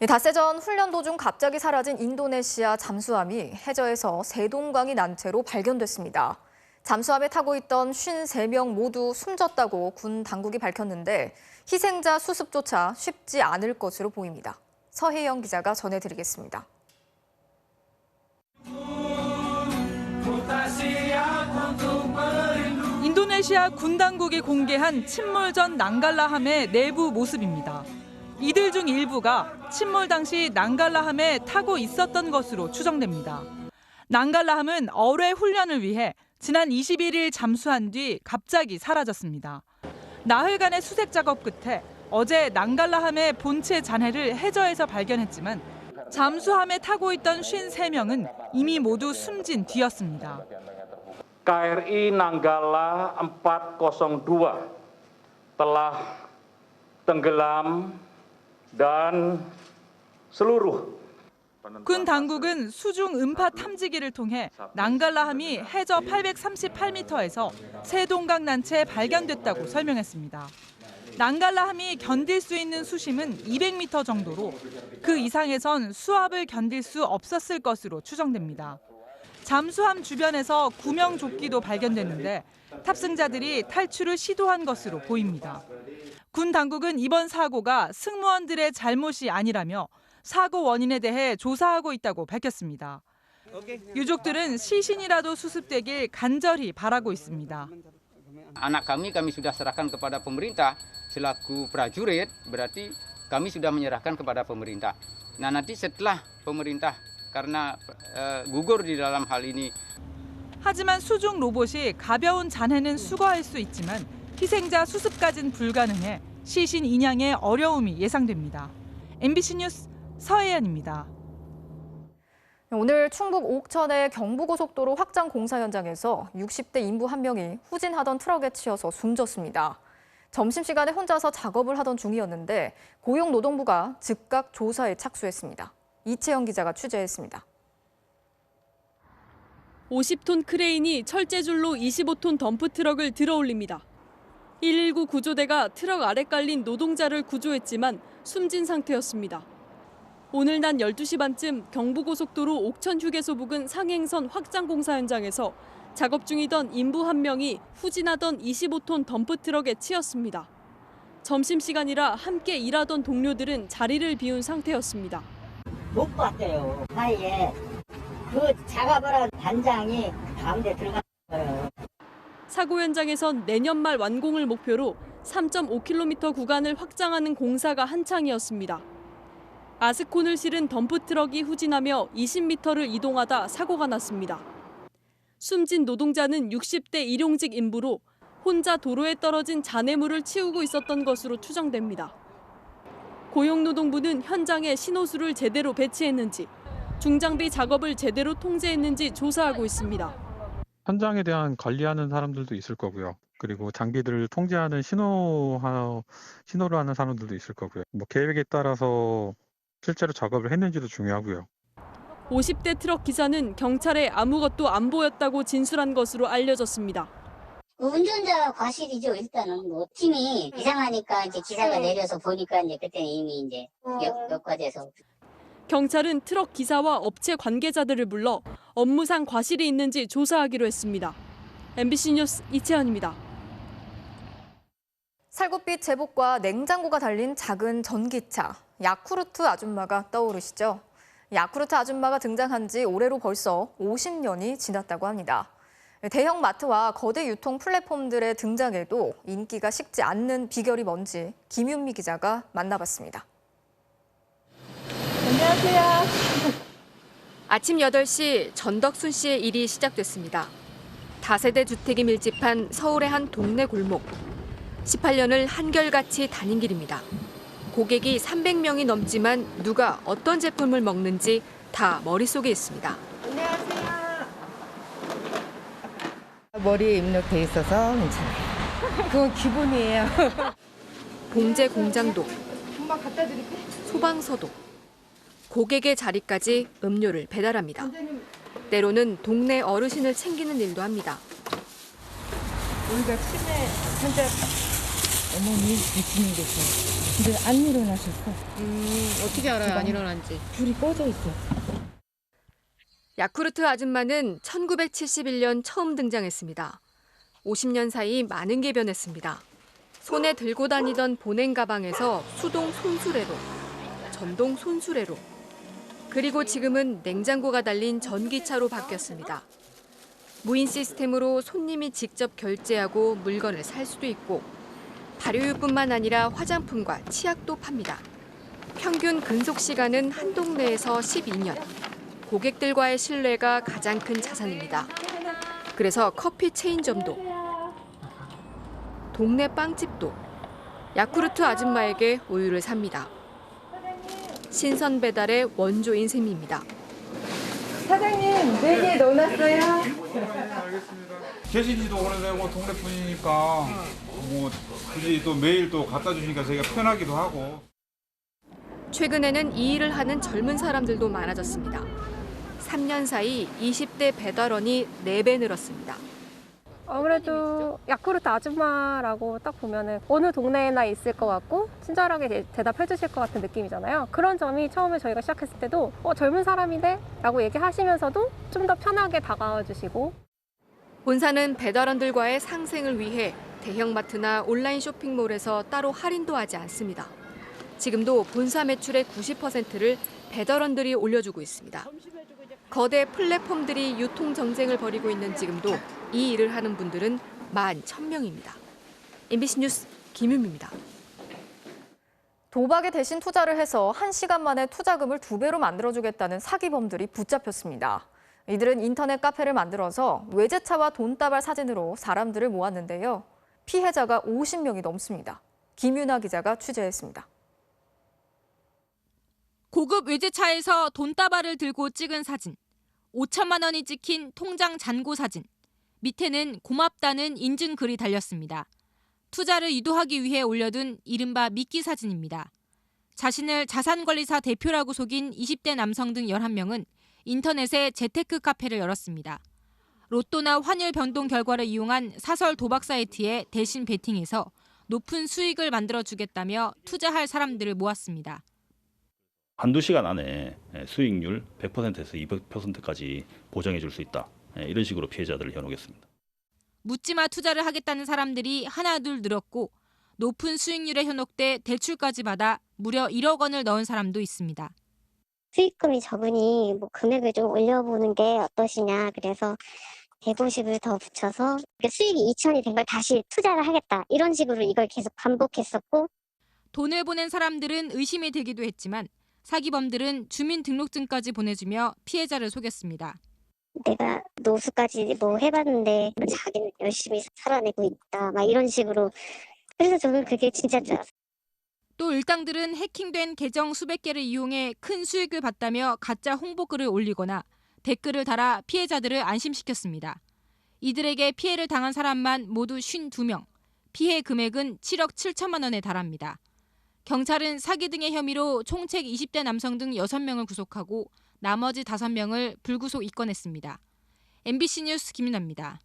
닷새전 훈련 도중 갑자기 사라진 인도네시아 잠수함이 해저에서 세동강이 난 채로 발견됐습니다. 잠수함에 타고 있던 53명 모두 숨졌다고 군 당국이 밝혔는데 희생자 수습조차 쉽지 않을 것으로 보입니다. 서혜영 기자가 전해드리겠습니다. 인도네시아 군 당국이 공개한 침몰 전 낭갈라함의 내부 모습입니다. 이들 중 일부가 침몰 당시 낭갈라함에 타고 있었던 것으로 추정됩니다. 낭갈라함은 어뢰 훈련을 위해 지난 21일 잠수한 뒤 갑자기 사라졌습니다. 나흘간의 수색 작업 끝에 어제 낭갈라함의 본체 잔해를 해저에서 발견했지만 잠수함에 타고 있던 53명은 이미 모두 숨진 뒤였습니다. KRI Nanggala 402 telah tenggelam dan seluruh 군 당국은 수중 음파 탐지기를 통해 낭갈라함이 해저 838m에서 세동강 난채에 발견됐다고 설명했습니다. 낭갈라함이 견딜 수 있는 수심은 200m 정도로 그 이상에선 수압을 견딜 수 없었을 것으로 추정됩니다. 잠수함 주변에서 구명조끼도 발견됐는데 탑승자들이 탈출을 시도한 것으로 보입니다. 군 당국은 이번 사고가 승무원들의 잘못이 아니라며 사고 원인에 대해 조사하고 있다고 밝혔습니다. 유족들은 시신이라도 수습되길 간절히 바라고 있습니다. Anak kami sudah serahkan kepada pemerintah selaku prajurit, berarti kami sudah menyerahkan kepada pemerintah. Nah nanti setelah pemerintah karena gugur di dalam hal ini. 하지만 수중 로봇이 가벼운 잔해는 수거할 수 있지만 희생자 수습까지는 불가능해 시신 인양에 어려움이 예상됩니다. MBC 뉴스 서혜연입니다. 오늘 충북 옥천의 경부고속도로 확장 공사 현장에서 60대 인부 한 명이 후진하던 트럭에 치여서 숨졌습니다. 점심시간에 혼자서 작업을 하던 중이었는데 고용노동부가 즉각 조사에 착수했습니다. 이채영 기자가 취재했습니다. 50톤 크레인이 철제줄로 25톤 덤프트럭을 들어올립니다. 119 구조대가 트럭 아래 깔린 노동자를 구조했지만 숨진 상태였습니다. 오늘 낮 12시 반쯤 경부고속도로 옥천휴게소 부근 상행선 확장 공사 현장에서 작업 중이던 인부 한 명이 후진하던 25톤 덤프트럭에 치였습니다. 점심시간이라 함께 일하던 동료들은 자리를 비운 상태였습니다. 못 봤대요. 사이에 그 작업을 단장이 가운데 들어갔어요. 사고 현장에선 내년 말 완공을 목표로 3.5km 구간을 확장하는 공사가 한창이었습니다. 아스콘을 실은 덤프트럭이 후진하며 20m를 이동하다 사고가 났습니다. 숨진 노동자는 60대 일용직 인부로 혼자 도로에 떨어진 잔해물을 치우고 있었던 것으로 추정됩니다. 고용노동부는 현장에 신호수를 제대로 배치했는지, 중장비 작업을 제대로 통제했는지 조사하고 있습니다. 현장에 대한 관리하는 사람들도 있을 거고요. 그리고 장비들을 통제하는 신호를 하는 사람들도 있을 거고요. 계획에 따라서 실제로 작업을 했는지도 중요하고요. 50대 트럭 기사는 경찰에 아무것도 안 보였다고 진술한 것으로 알려졌습니다. 운전자 과실이죠. 일단은 팀이 이상하니까 이제 기사가 내려서 보니까 이제 그때 이미 이제 역과돼서. 경찰은 트럭 기사와 업체 관계자들을 불러 업무상 과실이 있는지 조사하기로 했습니다. MBC 뉴스 이채연입니다. 살구빛 제복과 냉장고가 달린 작은 전기차, 야쿠르트 아줌마가 떠오르시죠? 야쿠르트 아줌마가 등장한 지 올해로 벌써 50년이 지났다고 합니다. 대형 마트와 거대 유통 플랫폼들의 등장에도 인기가 식지 않는 비결이 뭔지 김윤미 기자가 만나봤습니다. 안녕하세요. 아침 8시 전덕순 씨의 일이 시작됐습니다. 다세대 주택이 밀집한 서울의 한 동네 골목. 18년을 한결같이 다닌 길입니다. 고객이 300명이 넘지만 누가 어떤 제품을 먹는지 다 머릿속에 있습니다. 안녕하세요. 머리에 입력돼 있어서 괜찮아요. 그건 기본이에요. 봉제 공장도, 금방 갖다 드릴게. 소방서도, 고객의 자리까지 음료를 배달합니다. 때로는 동네 어르신을 챙기는 일도 합니다. 우리가 치매 환자 어머니 계시는 계세요. 근데 안 일어나셨어. 어떻게 알아요? 안 일어난지. 불이 꺼져 있어. 야쿠르트 아줌마는 1971년 처음 등장했습니다. 50년 사이 많은 게 변했습니다. 손에 들고 다니던 보냉 가방에서 수동 손수레로, 전동 손수레로, 그리고 지금은 냉장고가 달린 전기차로 바뀌었습니다. 무인 시스템으로 손님이 직접 결제하고 물건을 살 수도 있고 발효유뿐만 아니라 화장품과 치약도 팝니다. 평균 근속 시간은 한 동네에서 12년. 고객들과의 신뢰가 가장 큰 자산입니다. 그래서 커피 체인점도, 동네 빵집도 야쿠르트 아줌마에게 우유를 삽니다. 신선 배달의 원조인 셈입니다. 사장님, 4개 넣어놨어요. 알겠습니다. 계신 지도 오래되고 동네 분이니까 굳이 또 매일 또 갖다 주시니까 저희가 편하기도 하고. 최근에는 이 일을 하는 젊은 사람들도 많아졌습니다. 3년 사이 20대 배달원이 4배 늘었습니다. 아무래도 야쿠르트 아줌마라고 딱 보면은 어느 동네에나 있을 것 같고 친절하게 대답해 주실 것 같은 느낌이잖아요. 그런 점이 처음에 저희가 시작했을 때도 젊은 사람이네 라고 얘기하시면서도 좀 더 편하게 다가와 주시고. 본사는 배달원들과의 상생을 위해 대형마트나 온라인 쇼핑몰에서 따로 할인도 하지 않습니다. 지금도 본사 매출의 90%를 배달원들이 올려주고 있습니다. 거대 플랫폼들이 유통 정쟁을 벌이고 있는 지금도 이 일을 하는 분들은 11,000명입니다. MBC 뉴스 김윤미입니다. 도박에 대신 투자를 해서 1시간 만에 투자금을 2배로 만들어주겠다는 사기범들이 붙잡혔습니다. 이들은 인터넷 카페를 만들어서 외제차와 돈다발 사진으로 사람들을 모았는데요. 피해자가 50명이 넘습니다. 김윤아 기자가 취재했습니다. 고급 외제차에서 돈다발을 들고 찍은 사진, 5천만 원이 찍힌 통장 잔고 사진, 밑에는 고맙다는 인증글이 달렸습니다. 투자를 유도하기 위해 올려둔 이른바 미끼 사진입니다. 자신을 자산관리사 대표라고 속인 20대 남성 등 11명은 인터넷에 재테크 카페를 열었습니다. 로또나 환율 변동 결과를 이용한 사설 도박 사이트에 대신 베팅해서 높은 수익을 만들어주겠다며 투자할 사람들을 모았습니다. 한두 시간 안에 수익률 100%에서 200%까지 보장해 줄 수 있다. 이런 식으로 피해자들을 현혹했습니다. 묻지마 투자를 하겠다는 사람들이 하나둘 늘었고 높은 수익률에 현혹돼 대출까지 받아 무려 1억 원을 넣은 사람도 있습니다. 수익금이 적으니 뭐 금액을 좀 올려보는 게 어떠시냐. 그래서 150을 더 붙여서 수익이 2천이 된 걸 다시 투자를 하겠다. 이런 식으로 이걸 계속 반복했었고. 돈을 보낸 사람들은 의심이 되기도 했지만 사기범들은 주민등록증까지 보내주며 피해자를 속였습니다. 내가 노숙까지 뭐 해봤는데 자기는 열심히 살아내고 있다. 막 이런 식으로. 그래서 저는 그게 진짜 줄 알았어요. 또 일당들은 해킹된 계정 수백 개를 이용해 큰 수익을 봤다며 가짜 홍보글을 올리거나 댓글을 달아 피해자들을 안심시켰습니다. 이들에게 피해를 당한 사람만 모두 52명, 피해 금액은 7억 7천만 원에 달합니다. 경찰은 사기 등의 혐의로 총책 20대 남성 등 6명을 구속하고 나머지 5명을 불구속 입건했습니다. MBC 뉴스 김윤아입니다.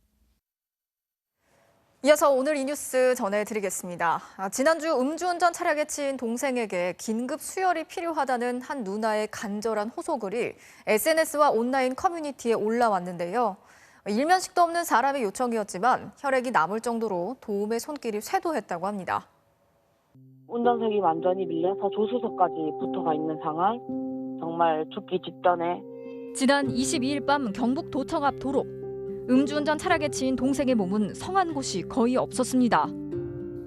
이어서 오늘 이 뉴스 전해드리겠습니다. 지난주 음주운전 차량에 치인 동생에게 긴급 수혈이 필요하다는 한 누나의 간절한 호소글이 SNS와 온라인 커뮤니티에 올라왔는데요. 일면식도 없는 사람의 요청이었지만 혈액이 남을 정도로 도움의 손길이 쇄도했다고 합니다. 운전석이 완전히 밀려서 조수석까지 붙어가 있는 상황. 정말 죽기 직전에. 지난 22일 밤 경북 도청 앞 도로. 음주운전 차량에 치인 동생의 몸은 성한 곳이 거의 없었습니다.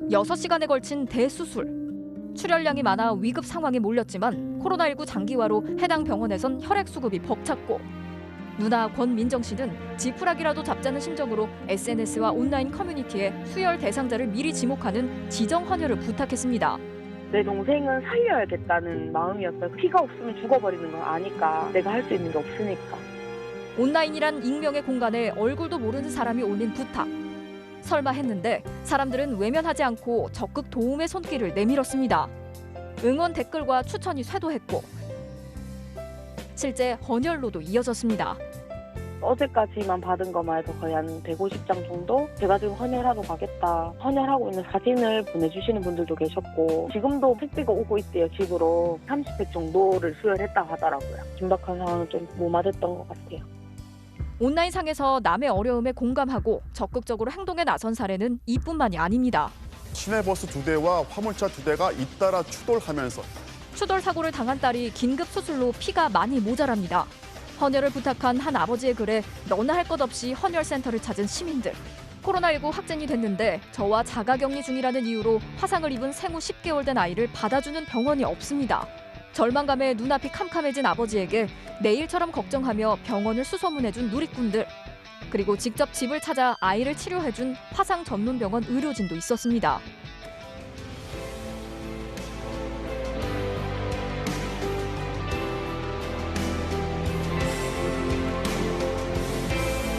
6시간에 걸친 대수술. 출혈량이 많아 위급 상황에 몰렸지만 코로나19 장기화로 해당 병원에선 혈액 수급이 벅찼고 누나 권민정 씨는 지푸라기라도 잡자는 심정으로 SNS와 온라인 커뮤니티에 수혈 대상자를 미리 지목하는 지정 헌혈을 부탁했습니다. 내 동생은 살려야겠다는 마음이었어요. 피가 없으면 죽어버리는 걸 아니까 내가 할 수 있는 게 없으니까. 온라인이란 익명의 공간에 얼굴도 모르는 사람이 올린 부탁. 설마 했는데 사람들은 외면하지 않고 적극 도움의 손길을 내밀었습니다. 응원 댓글과 추천이 쇄도했고 실제 헌혈로도 이어졌습니다. 어제까지만 받은 것만 해도 거의 한 150장 정도? 제가 지금 헌혈하러 가겠다. 헌혈하고 있는 사진을 보내주시는 분들도 계셨고 지금도 택배가 오고 있대요, 집으로. 30팩 정도를 수혈했다 하더라고요. 긴박한 상황은 좀 무마됐던 것 같아요. 온라인상에서 남의 어려움에 공감하고 적극적으로 행동에 나선 사례는 이뿐만이 아닙니다. 시내버스 2대와 화물차 2대가 잇따라 추돌하면서 추돌 사고를 당한 딸이 긴급 수술로 피가 많이 모자랍니다. 헌혈을 부탁한 한 아버지의 글에 너나 할 것 없이 헌혈센터를 찾은 시민들. 코로나19 확진이 됐는데 저와 자가격리 중이라는 이유로 화상을 입은 생후 10개월 된 아이를 받아주는 병원이 없습니다. 절망감에 눈앞이 캄캄해진 아버지에게 내일처럼 걱정하며 병원을 수소문해준 누리꾼들. 그리고 직접 집을 찾아 아이를 치료해준 화상 전문 병원 의료진도 있었습니다.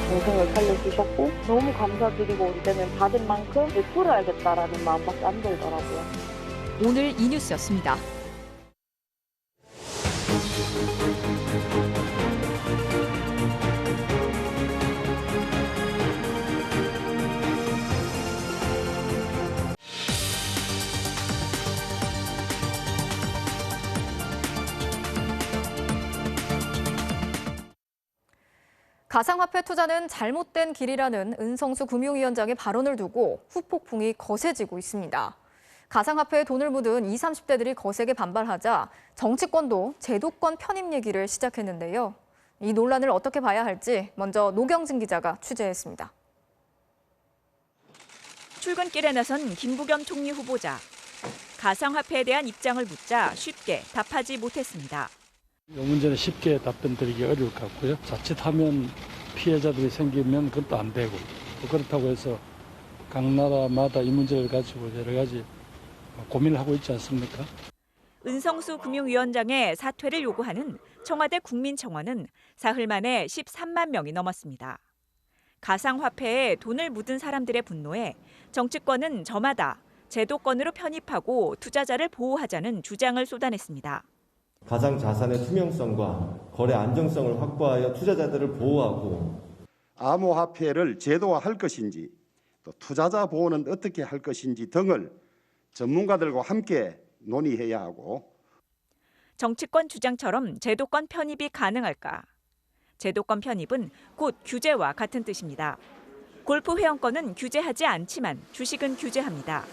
동생을 살려주셨고 너무 감사드리고 이제는 받은 만큼 베풀어야겠다라는 마음밖에 안 들더라고요. 오늘 이 뉴스였습니다. 가상화폐 투자는 잘못된 길이라는 은성수 금융위원장의 발언을 두고 후폭풍이 거세지고 있습니다. 가상화폐에 돈을 묻은 20, 30대들이 거세게 반발하자 정치권도 제도권 편입 얘기를 시작했는데요. 이 논란을 어떻게 봐야 할지 먼저 노경진 기자가 취재했습니다. 출근길에 나선 김부겸 총리 후보자. 가상화폐에 대한 입장을 묻자 쉽게 답하지 못했습니다. 이 문제는 쉽게 답변 드리기 어려울 것 같고요. 자칫하면 피해자들이 생기면 그것도 안 되고 그렇다고 해서 각 나라마다 이 문제를 가지고 여러 가지 고민을 하고 있지 않습니까? 은성수 금융위원장의 사퇴를 요구하는 청와대 국민청원은 사흘 만에 13만 명이 넘었습니다. 가상화폐에 돈을 묻은 사람들의 분노에 정치권은 저마다 제도권으로 편입하고 투자자를 보호하자는 주장을 쏟아냈습니다. 가상자산의 투명성과 거래 안정성을 확보하여 투자자들을 보호하고 암호화폐를 제도화할 것인지 또 투자자 보호는 어떻게 할 것인지 등을 전문가들과 함께 논의해야 하고 정치권 주장처럼 제도권 편입이 가능할까? 제도권 편입은 곧 규제와 같은 뜻입니다. 골프 회원권은 규제하지 않지만 주식은 규제합니다.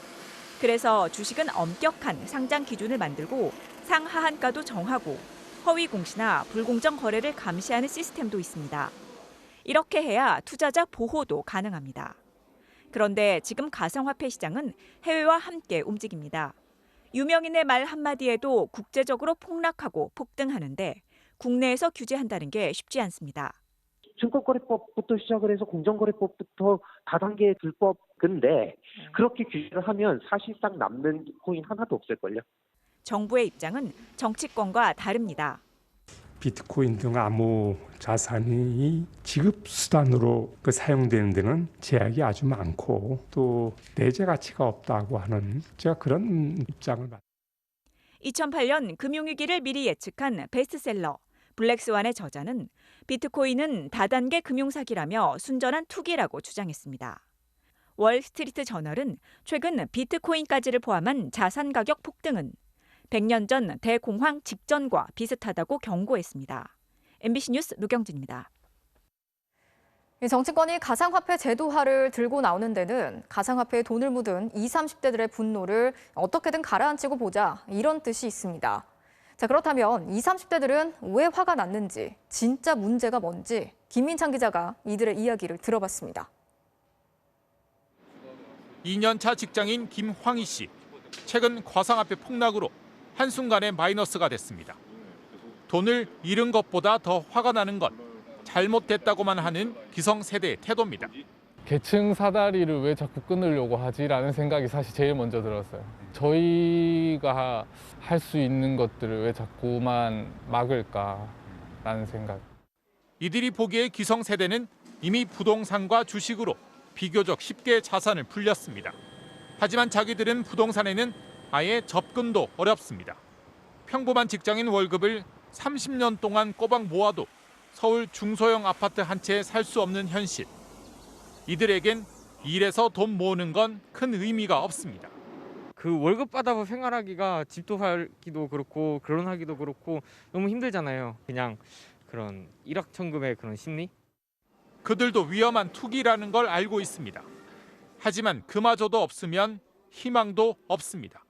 그래서 주식은 엄격한 상장 기준을 만들고 상하한가도 정하고 허위 공시나 불공정 거래를 감시하는 시스템도 있습니다. 이렇게 해야 투자자 보호도 가능합니다. 그런데 지금 가상화폐 시장은 해외와 함께 움직입니다. 유명인의 말 한마디에도 국제적으로 폭락하고 폭등하는데 국내에서 규제한다는 게 쉽지 않습니다. 증권거래법부터 시작을 해서 공정거래법부터 다단계 불법 근데 그렇게 규제를 하면 사실상 남는 코인 하나도 없을걸요. 정부의 입장은 정치권과 다릅니다. 비트코인 등 암호 자산이 지급 수단으로 사용되는 데는 제약이 아주 많고 또 내재 가치가 없다고 하는 제가 그런 입장을 2008년 금융위기를 미리 예측한 베스트셀러 블랙스완의 저자는 비트코인은 다단계 금융사기라며 순전한 투기라고 주장했습니다. 월스트리트 저널은 최근 비트코인까지를 포함한 자산 가격 폭등은 100년 전 대공황 직전과 비슷하다고 경고했습니다. MBC 뉴스 노경진입니다. 정치권이 가상화폐 제도화를 들고 나오는 데는 가상화폐에 돈을 묻은 20, 30대들의 분노를 어떻게든 가라앉히고 보자 이런 뜻이 있습니다. 자, 그렇다면 20, 30대들은 왜 화가 났는지, 진짜 문제가 뭔지 김민창 기자가 이들의 이야기를 들어봤습니다. 2년차 직장인 김황희 씨. 최근 가상화폐 폭락으로 한순간에 마이너스가 됐습니다. 돈을 잃은 것보다 더 화가 나는 건 잘못됐다고만 하는 기성세대의 태도입니다. 계층 사다리를 왜 자꾸 끊으려고 하지라는 생각이 사실 제일 먼저 들었어요. 저희가 할 수 있는 것들을 왜 자꾸만 막을까라는 생각. 이들이 보기에 기성세대는 이미 부동산과 주식으로 비교적 쉽게 자산을 불렸습니다. 하지만 자기들은 부동산에는 아예 접근도 어렵습니다. 평범한 직장인 월급을 30년 동안 꼬박 모아도 서울 중소형 아파트 한 채에 살 수 없는 현실. 이들에겐 일해서 돈 모으는 건 큰 의미가 없습니다. 그 월급 받아서 생활하기가 집도 살기도 그렇고 결혼하기도 그렇고 너무 힘들잖아요. 그냥 그런 일확천금의 그런 심리? 그들도 위험한 투기라는 걸 알고 있습니다. 하지만 그마저도 없으면 희망도 없습니다.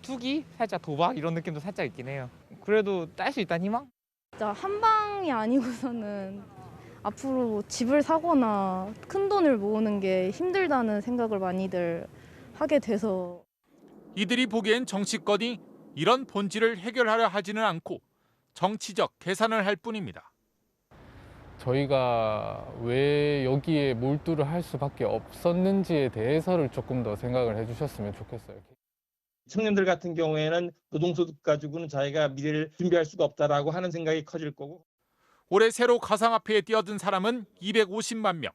투기? 살짝 도박 이런 느낌도 살짝 있긴 해요. 그래도 딸 수 있다는 희망? 진짜 한 방이 아니고서는 앞으로 집을 사거나 큰 돈을 모으는 게 힘들다는 생각을 많이들 하게 돼서 이들이 보기엔 정치권이 이런 본질을 해결하려 하지는 않고 정치적 계산을 할 뿐입니다. 저희가 왜 여기에 몰두를 할 수밖에 없었는지에 대해서를 조금 더 생각을 해주셨으면 좋겠어요. 청년들 같은 경우에는 노동소득 가지고는 자기가 미래를 준비할 수가 없다라고 하는 생각이 커질 거고. 올해 새로 가상화폐에 뛰어든 사람은 250만 명.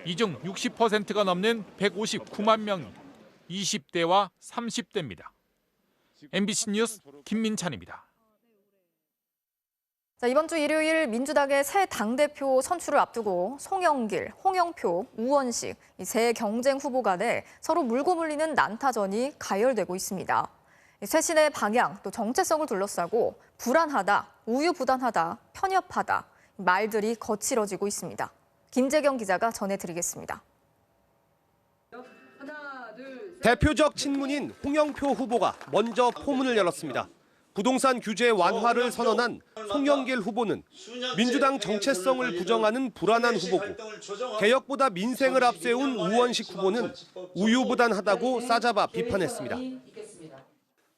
이 중 60%가 넘는 159만 명이 20대와 30대입니다. MBC 뉴스 김민찬입니다. 자, 이번 주 일요일 민주당의 새 당대표 선출을 앞두고 송영길, 홍영표, 우원식 이 세 경쟁 후보 간에 서로 물고 물리는 난타전이 가열되고 있습니다. 쇄신의 방향, 또 정체성을 둘러싸고 불안하다, 우유부단하다, 편협하다 말들이 거칠어지고 있습니다. 김재경 기자가 전해드리겠습니다. 대표적 친문인 홍영표 후보가 먼저 포문을 열었습니다. 부동산 규제 완화를 선언한 송영길 후보는 민주당 정체성을 부정하는 불안한 후보고 개혁보다 민생을 앞세운 우원식 후보는 우유부단하다고 싸잡아 비판했습니다.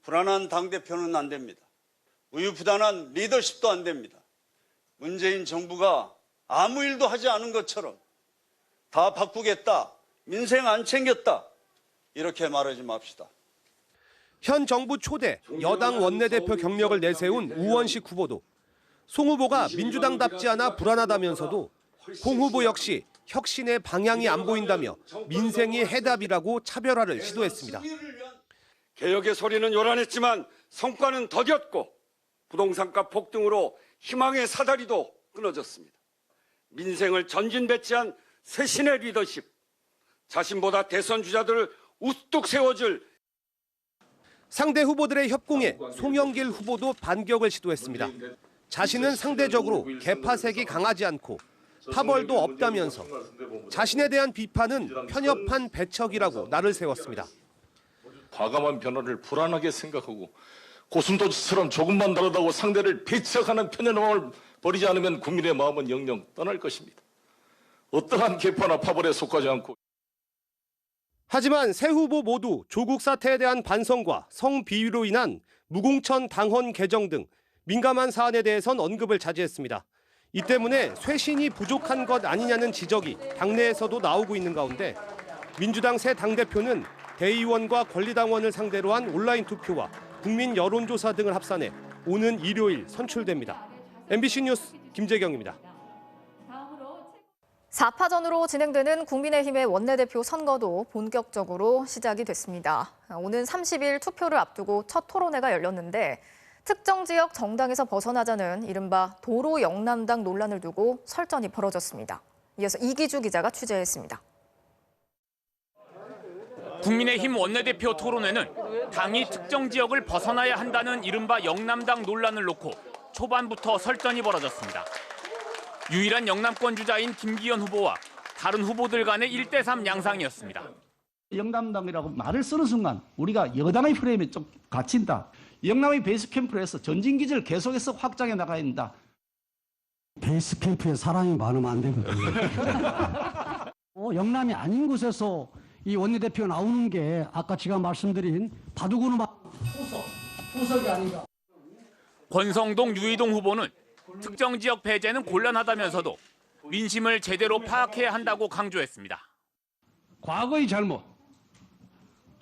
불안한 당대표는 안 됩니다. 우유부단한 리더십도 안 됩니다. 문재인 정부가 아무 일도 하지 않은 것처럼 다 바꾸겠다, 민생 안 챙겼다 이렇게 말하지 맙시다. 현 정부 초대 여당 원내대표 경력을 내세운 우원식 후보도 송 후보가 민주당답지 않아 불안하다면서도 홍 후보 역시 혁신의 방향이 안 보인다며 민생이 해답이라고 차별화를 시도했습니다. 개혁의 소리는 요란했지만 성과는 더뎠고 부동산가 폭등으로 희망의 사다리도 끊어졌습니다. 민생을 전진배치한 쇄신의 리더십, 자신보다 대선 주자들을 우뚝 세워줄 상대 후보들의 협공에 송영길 후보도 반격을 시도했습니다. 자신은 상대적으로 개파색이 강하지 않고 파벌도 없다면서 자신에 대한 비판은 편협한 배척이라고 날을 세웠습니다. 과감한 변화를 불안하게 생각하고 고슴도치처럼 조금만 다르다고 상대를 배척하는 편협함을 버리지 않으면 국민의 마음은 영영 떠날 것입니다. 어떠한 계파나 파벌에 속하지 않고. 하지만 세 후보 모두 조국 사태에 대한 반성과 성비위로 인한 무공천 당헌 개정 등 민감한 사안에 대해선 언급을 자제했습니다. 이 때문에 쇄신이 부족한 것 아니냐는 지적이 당내에서도 나오고 있는 가운데 민주당 새 당대표는 대의원과 권리당원을 상대로 한 온라인 투표와 국민 여론조사 등을 합산해 오는 일요일 선출됩니다. MBC 뉴스 김재경입니다. 4파전으로 진행되는 국민의힘의 원내대표 선거도 본격적으로 시작이 됐습니다. 오는 30일 투표를 앞두고 첫 토론회가 열렸는데 특정 지역 정당에서 벗어나자는 이른바 도로 영남당 논란을 두고 설전이 벌어졌습니다. 이어서 이기주 기자가 취재했습니다. 국민의힘 원내대표 토론회는 당이 특정 지역을 벗어나야 한다는 이른바 영남당 논란을 놓고 초반부터 설전이 벌어졌습니다. 유일한 영남권 주자인 김기현 후보와 다른 후보들 간의 1대3 양상이었습니다. 영남당이라고 말을 쓰는 순간 우리가 여당의 프레임에 좀 갇힌다. 영남의 베이스 캠프로 해서 전진 기지를 계속해서 확장해 나가야 된다. 베이스 캠프에 사람이 많으면 안 되거든요. 영남이 아닌 곳에서 이 원내대표 나오는 게 아까 제가 말씀드린 바둑으로 후석이 아닌가. 권성동, 유이동 후보는 특정 지역 배제는 곤란하다면서도 민심을 제대로 파악해야 한다고 강조했습니다. 과거의 잘못,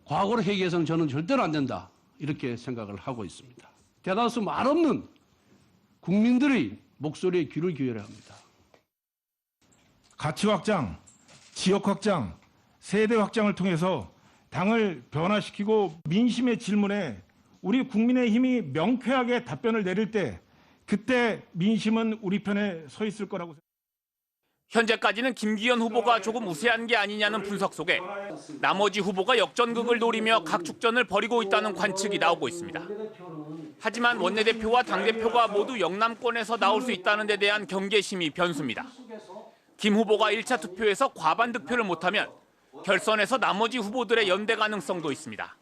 과거를 회귀해서는 저는 절대로 안 된다. 이렇게 생각을 하고 있습니다. 대다수 말 없는 국민들의 목소리에 귀를 기울여야 합니다. 가치 확장, 지역 확장, 세대 확장을 통해서 당을 변화시키고 민심의 질문에 우리 국민의힘이 명쾌하게 답변을 내릴 때 그때 민심은 우리 편에 서 있을 거라고 생각합니다. 현재까지는 김기현 후보가 조금 우세한 게 아니냐는 분석 속에 나머지 후보가 역전극을 노리며 각축전을 벌이고 있다는 관측이 나오고 있습니다. 하지만 원내대표와 당대표가 모두 영남권에서 나올 수 있다는 데 대한 경계심이 변수입니다. 김 후보가 1차 투표에서 과반 득표를 못하면 결선에서 나머지 후보들의 연대 가능성도 있습니다.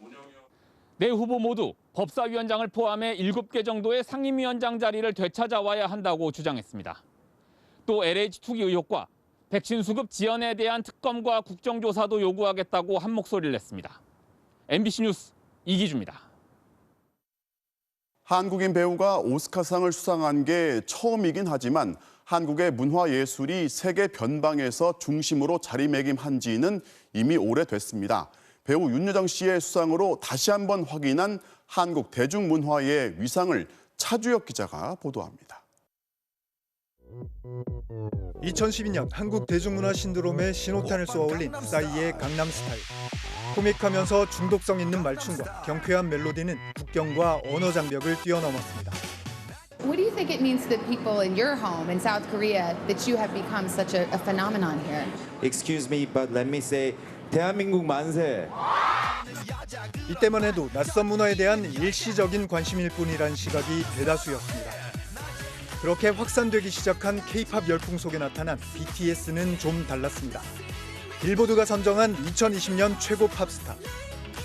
네 후보 모두 법사위원장을 포함해 7개 정도의 상임위원장 자리를 되찾아와야 한다고 주장했습니다. 또 LH 투기 의혹과 백신 수급 지연에 대한 특검과 국정조사도 요구하겠다고 한 목소리를 냈습니다. MBC 뉴스 이기주입니다. 한국인 배우가 오스카상을 수상한 게 처음이긴 하지만 한국의 문화예술이 세계 변방에서 중심으로 자리매김한 지는 이미 오래됐습니다. 배우 윤여정 씨의 수상으로 다시 한번 확인한 한국 대중문화의 위상을 차주혁 기자가 보도합니다. 2012년 한국 대중문화 신드롬의 신호탄을 쏘아올린 싸이의 강남스타일. 코믹하면서 중독성 있는 말춤과 경쾌한 멜로디는 국경과 언어 장벽을 뛰어넘었습니다. What do you think it means to the people in your home in South Korea that you have become such a phenomenon here? Excuse me, but let me say, 대한민국 만세. 이때만 해도 낯선 문화에 대한 일시적인 관심일 뿐이란 시각이 대다수였습니다. 그렇게 확산되기 시작한 K-팝 열풍 속에 나타난 BTS는 좀 달랐습니다. 빌보드가 선정한 2020년 최고 팝스타.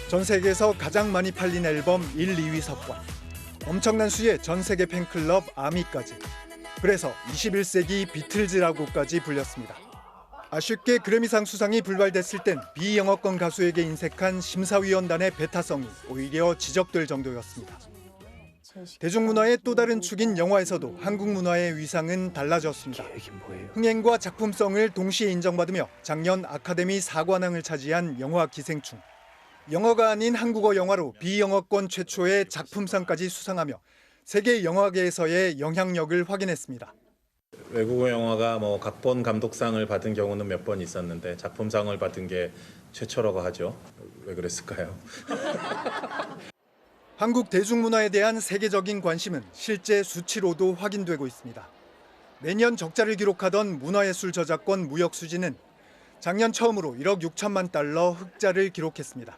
전 세계에서 가장 많이 팔린 앨범 1, 2위 석권. 엄청난 수의 전 세계 팬클럽 아미까지. 그래서 21세기 비틀즈라고까지 불렸습니다. 아쉽게 그래미상 수상이 불발됐을 땐 비영어권 가수에게 인색한 심사위원단의 배타성이 오히려 지적될 정도였습니다. 대중문화의 또 다른 축인 영화에서도 한국 문화의 위상은 달라졌습니다. 흥행과 작품성을 동시에 인정받으며 작년 아카데미 4관왕을 차지한 영화 기생충. 영어가 아닌 한국어 영화로 비영어권 최초의 작품상까지 수상하며 세계 영화계에서의 영향력을 확인했습니다. 외국어 영화가 각본 감독상을 받은 경우는 몇 번 있었는데 작품상을 받은 게 최초라고 하죠. 왜 그랬을까요? 한국 대중문화에 대한 세계적인 관심은 실제 수치로도 확인되고 있습니다. 매년 적자를 기록하던 문화예술 저작권 무역 수지는 작년 처음으로 1억 6천만 달러 흑자를 기록했습니다.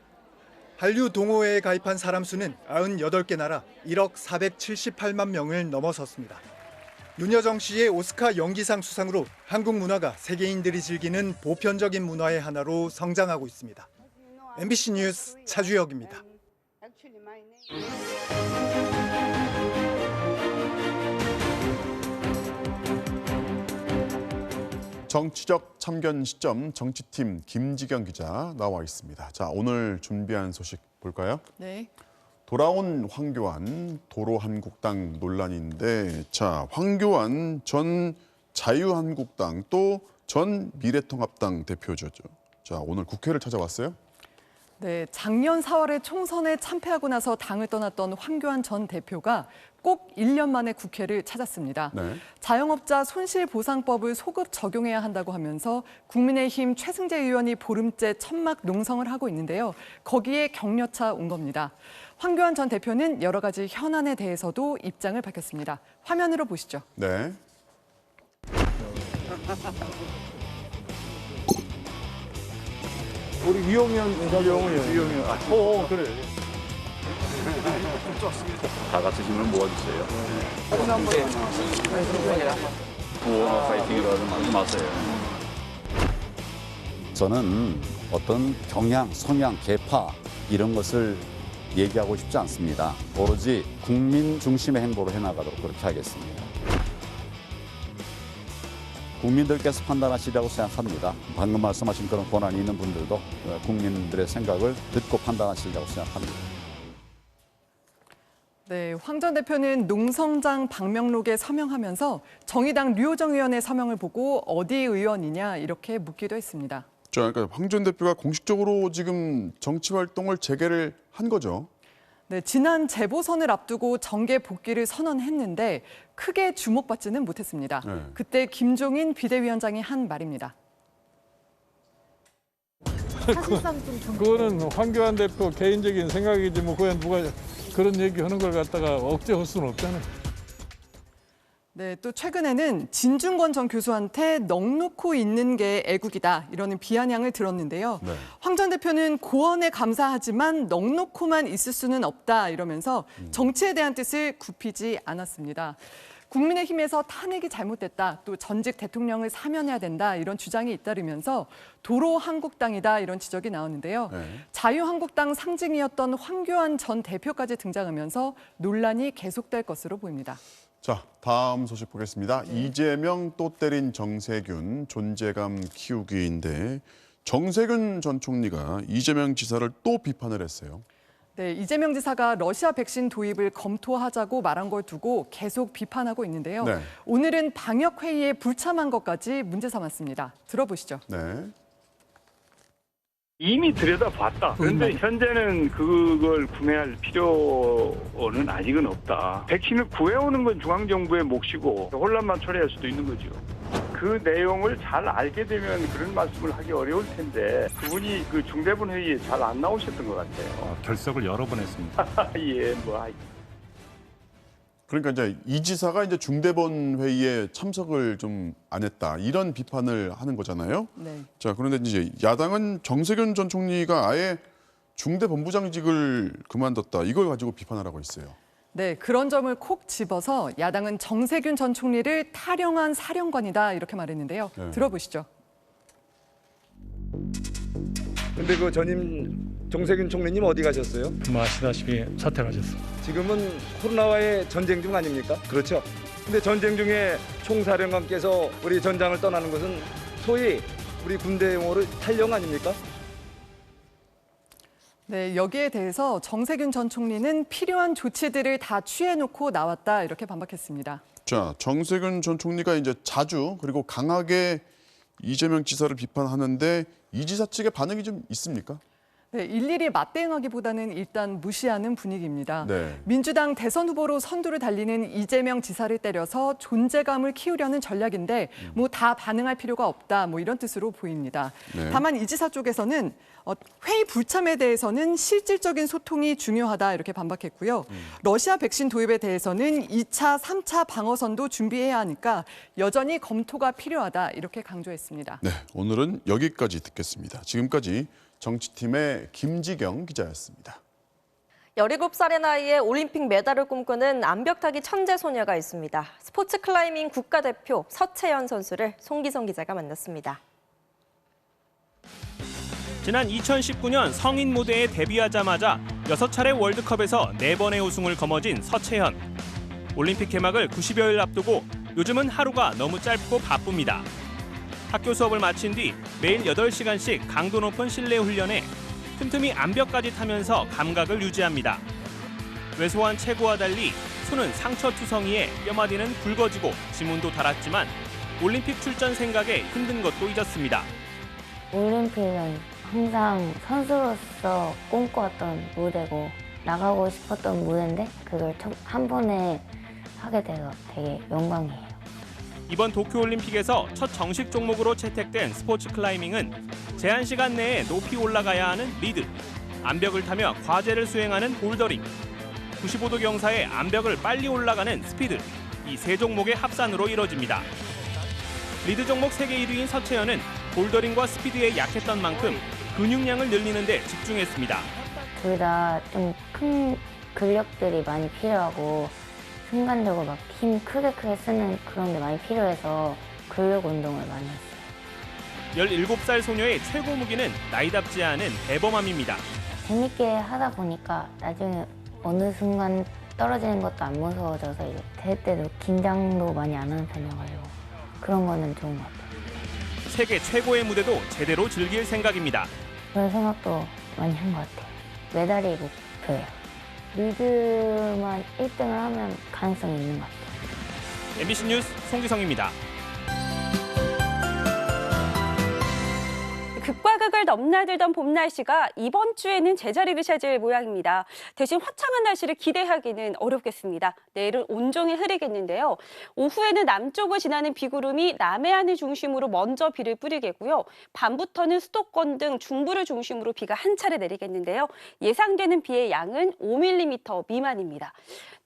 한류 동호회에 가입한 사람 수는 98개 나라 1억 478만 명을 넘어섰습니다. 윤여정 씨의 오스카 연기상 수상으로 한국 문화가 세계인들이 즐기는 보편적인 문화의 하나로 성장하고 있습니다. MBC 뉴스 차주혁입니다. 정치적 참견 시점 정치팀 김지경 기자 나와 있습니다. 자, 오늘 준비한 소식 볼까요? 네. 돌아온 황교안 도로한국당 논란인데, 자, 황교안 전 자유한국당 또 전 미래통합당 대표죠. 자, 오늘 국회를 찾아왔어요. 네, 작년 4월에 총선에 참패하고 나서 당을 떠났던 황교안 전 대표가 꼭 1년 만에 국회를 찾았습니다. 네. 자영업자 손실보상법을 소급 적용해야 한다고 하면서 국민의힘 최승재 의원이 보름째 천막 농성을 하고 있는데요. 거기에 격려차 온 겁니다. 황교안 전 대표는 여러 가지 현안에 대해서도 입장을 밝혔습니다. 화면으로 보시죠. 네. 우리 위용현 그래. 다 같이 힘을 모아주세요. 파이팅이라도 하지 마세요. 저는 어떤 경향, 성향, 계파 이런 것을 얘기하고 싶지 않습니다. 오로지 국민 중심의 행보로 해나가도록 그렇게 하겠습니다. 국민들께서 판단하시라고 생각합니다. 방금 말씀하신 그런 권한이 있는 분들도 국민들의 생각을 듣고 판단하시라고 생각합니다. 네, 황 전 대표는 농성장 방명록에 서명하면서 정의당 류호정 의원의 서명을 보고 어디 의원이냐 이렇게 묻기도 했습니다. 자, 그러니까 황 전 대표가 공식적으로 지금 정치 활동을 재개를 한 거죠. 네, 지난 재보선을 앞두고 정계 복귀를 선언했는데 크게 주목받지는 못했습니다. 네. 그때 김종인 비대위원장이 한 말입니다. 그거는 황교안 대표 개인적인 생각이지 뭐 그냥 누가 그런 얘기하는 걸 갖다가 억제할 수는 없잖아요. 네, 또 최근에는 진중권 전 교수한테 넋놓고 있는 게 애국이다 이러는 비아냥을 들었는데요. 네. 황 전 대표는 고언에 감사하지만 넋놓고만 있을 수는 없다 이러면서 정치에 대한 뜻을 굽히지 않았습니다. 국민의힘에서 탄핵이 잘못됐다, 또 전직 대통령을 사면해야 된다 이런 주장이 잇따르면서 도로한국당이다 이런 지적이 나오는데요. 네. 자유한국당 상징이었던 황교안 전 대표까지 등장하면서 논란이 계속될 것으로 보입니다. 자, 다음 소식 보겠습니다. 이재명 또 때린 정세균 존재감 키우기인데 정세균 전 총리가 이재명 지사를 또 비판을 했어요. 네, 이재명 지사가 러시아 백신 도입을 검토하자고 말한 걸 두고 계속 비판하고 있는데요. 네. 오늘은 방역회의에 불참한 것까지 문제 삼았습니다. 들어보시죠. 네. 이미 들여다봤다. 그런데 현재는 그걸 구매할 필요는 아직은 없다. 백신을 구해오는 건 중앙정부의 몫이고 혼란만 초래할 수도 있는 거죠. 그 내용을 잘 알게 되면 그런 말씀을 하기 어려울 텐데 그분이 그 중대본 회의에 잘 안 나오셨던 것 같아요. 결석을 여러 번 했습니다. 예, 뭐. 그러니까 이제 이 지사가 이제 중대본 회의에 참석을 좀 안 했다 이런 비판을 하는 거잖아요. 네. 자, 그런데 이제 야당은 정세균 전 총리가 아예 중대본부장직을 그만뒀다 이걸 가지고 비판을 하고 있어요. 네, 그런 점을 콕 집어서 야당은 정세균 전 총리를 타령한 사령관이다 이렇게 말했는데요. 네. 들어보시죠. 근데 그 전임 정세균 총리님 어디 가셨어요? 뭐 아시다시피 사퇴하셨어. 지금은 코로나와의 전쟁 중 아닙니까? 그렇죠. 근데 전쟁 중에 총사령관께서 우리 전장을 떠나는 것은 소위 우리 군대 용어로 탈영 아닙니까? 네, 여기에 대해서 정세균 전 총리는 필요한 조치들을 다 취해놓고 나왔다 이렇게 반박했습니다. 자, 정세균 전 총리가 이제 자주 그리고 강하게 이재명 지사를 비판하는데 이 지사 측의 반응이 좀 있습니까? 네, 일일이 맞대응하기보다는 일단 무시하는 분위기입니다. 네. 민주당 대선 후보로 선두를 달리는 이재명 지사를 때려서 존재감을 키우려는 전략인데 뭐 다 반응할 필요가 없다 뭐 이런 뜻으로 보입니다. 네. 다만 이 지사 쪽에서는 회의 불참에 대해서는 실질적인 소통이 중요하다 이렇게 반박했고요. 러시아 백신 도입에 대해서는 2차, 3차 방어선도 준비해야 하니까 여전히 검토가 필요하다 이렇게 강조했습니다. 네, 오늘은 여기까지 듣겠습니다. 지금까지 정치팀의 김지경 기자였습니다. 17살의 나이에 올림픽 메달을 꿈꾸는 암벽타기 천재 소녀가 있습니다. 스포츠 클라이밍 국가대표 서채연 선수를 송기성 기자가 만났습니다. 지난 2019년 성인 무대에 데뷔하자마자 6차례 월드컵에서 4번의 우승을 거머쥔 서채현. 올림픽 개막을 90여일 앞두고 요즘은 하루가 너무 짧고 바쁩니다. 학교 수업을 마친 뒤 매일 8시간씩 강도 높은 실내 훈련에 틈틈이 암벽까지 타면서 감각을 유지합니다. 왜소한 체구와 달리 손은 상처투성이에 뼈마디는 굵어지고 지문도 달았지만 올림픽 출전 생각에 힘든 것도 잊었습니다. 올림픽은 항상 선수로서 꿈꿔왔던 무대고 나가고 싶었던 무대인데 그걸 한 번에 하게 돼서 되게 영광이에요. 이번 도쿄올림픽에서 첫 정식 종목으로 채택된 스포츠 클라이밍은 제한 시간 내에 높이 올라가야 하는 리드, 암벽을 타며 과제를 수행하는 볼더링, 95도 경사의 암벽을 빨리 올라가는 스피드, 이 세 종목의 합산으로 이뤄집니다. 리드 종목 세계 1위인 서채연은 볼더링과 스피드에 약했던 만큼 근육량을 늘리는 데 집중했습니다. 둘 다 좀 큰 근력들이 많이 필요하고 순간적으로 막 힘 크게 쓰는 그런 게 많이 필요해서 근력 운동을 많이 했어요. 17살 소녀의 최고 무기는 나이답지 않은 대범함입니다. 재밌게 하다 보니까 나중에 어느 순간 떨어지는 것도 안 무서워져서 이제 대회 때도 긴장도 많이 안 하는 편이어가지고 그런 거는 좋은 것 같아요. 세계 최고의 무대도 제대로 즐길 생각입니다. 그런 생각도 많이 한 것 같아요. 메달이 목표예요. 리드만 1등을 하면 가능성이 있는 것 같아요. MBC 뉴스 송기성입니다. 극과 극을 넘나들던 봄 날씨가 이번 주에는 제자리를 찾을 모양입니다. 대신 화창한 날씨를 기대하기는 어렵겠습니다. 내일은 온종일 흐리겠는데요. 오후에는 남쪽을 지나는 비구름이 남해안을 중심으로 먼저 비를 뿌리겠고요. 밤부터는 수도권 등 중부를 중심으로 비가 한 차례 내리겠는데요. 예상되는 비의 양은 5mm 미만입니다.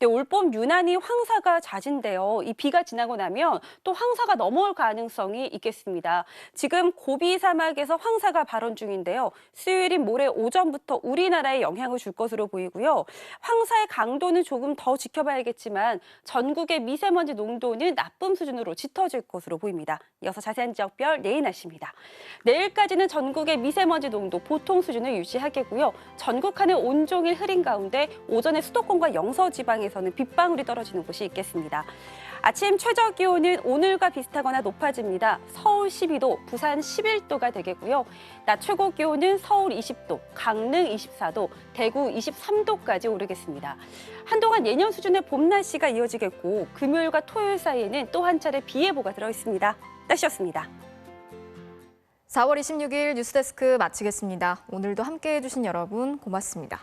올봄 유난히 황사가 잦은데요. 이 비가 지나고 나면 또 황사가 넘어올 가능성이 있겠습니다. 지금 고비 사막에서 황사가 발원 중인데요. 수요일인 모레 오전부터 우리나라에 영향을 줄 것으로 보이고요. 황사의 강도는 조금 더 지켜봐야겠지만 전국의 미세먼지 농도는 나쁨 수준으로 짙어질 것으로 보입니다. 이어서 자세한 지역별 내일 날씨입니다. 내일까지는 전국의 미세먼지 농도 보통 수준을 유지하겠고요. 전국 하늘 온종일 흐린 가운데 오전에 수도권과 영서 지방에서는 빗방울이 떨어지는 곳이 있겠습니다. 아침 최저 기온은 오늘과 비슷하거나 높아집니다. 서울 12도, 부산 11도가 되겠고요. 낮 최고 기온은 서울 20도, 강릉 24도, 대구 23도까지 오르겠습니다. 한동안 예년 수준의 봄 날씨가 이어지겠고 금요일과 토요일 사이에는 또 한 차례 비 예보가 들어있습니다. 날씨였습니다. 4월 26일 뉴스데스크 마치겠습니다. 오늘도 함께해 주신 여러분 고맙습니다.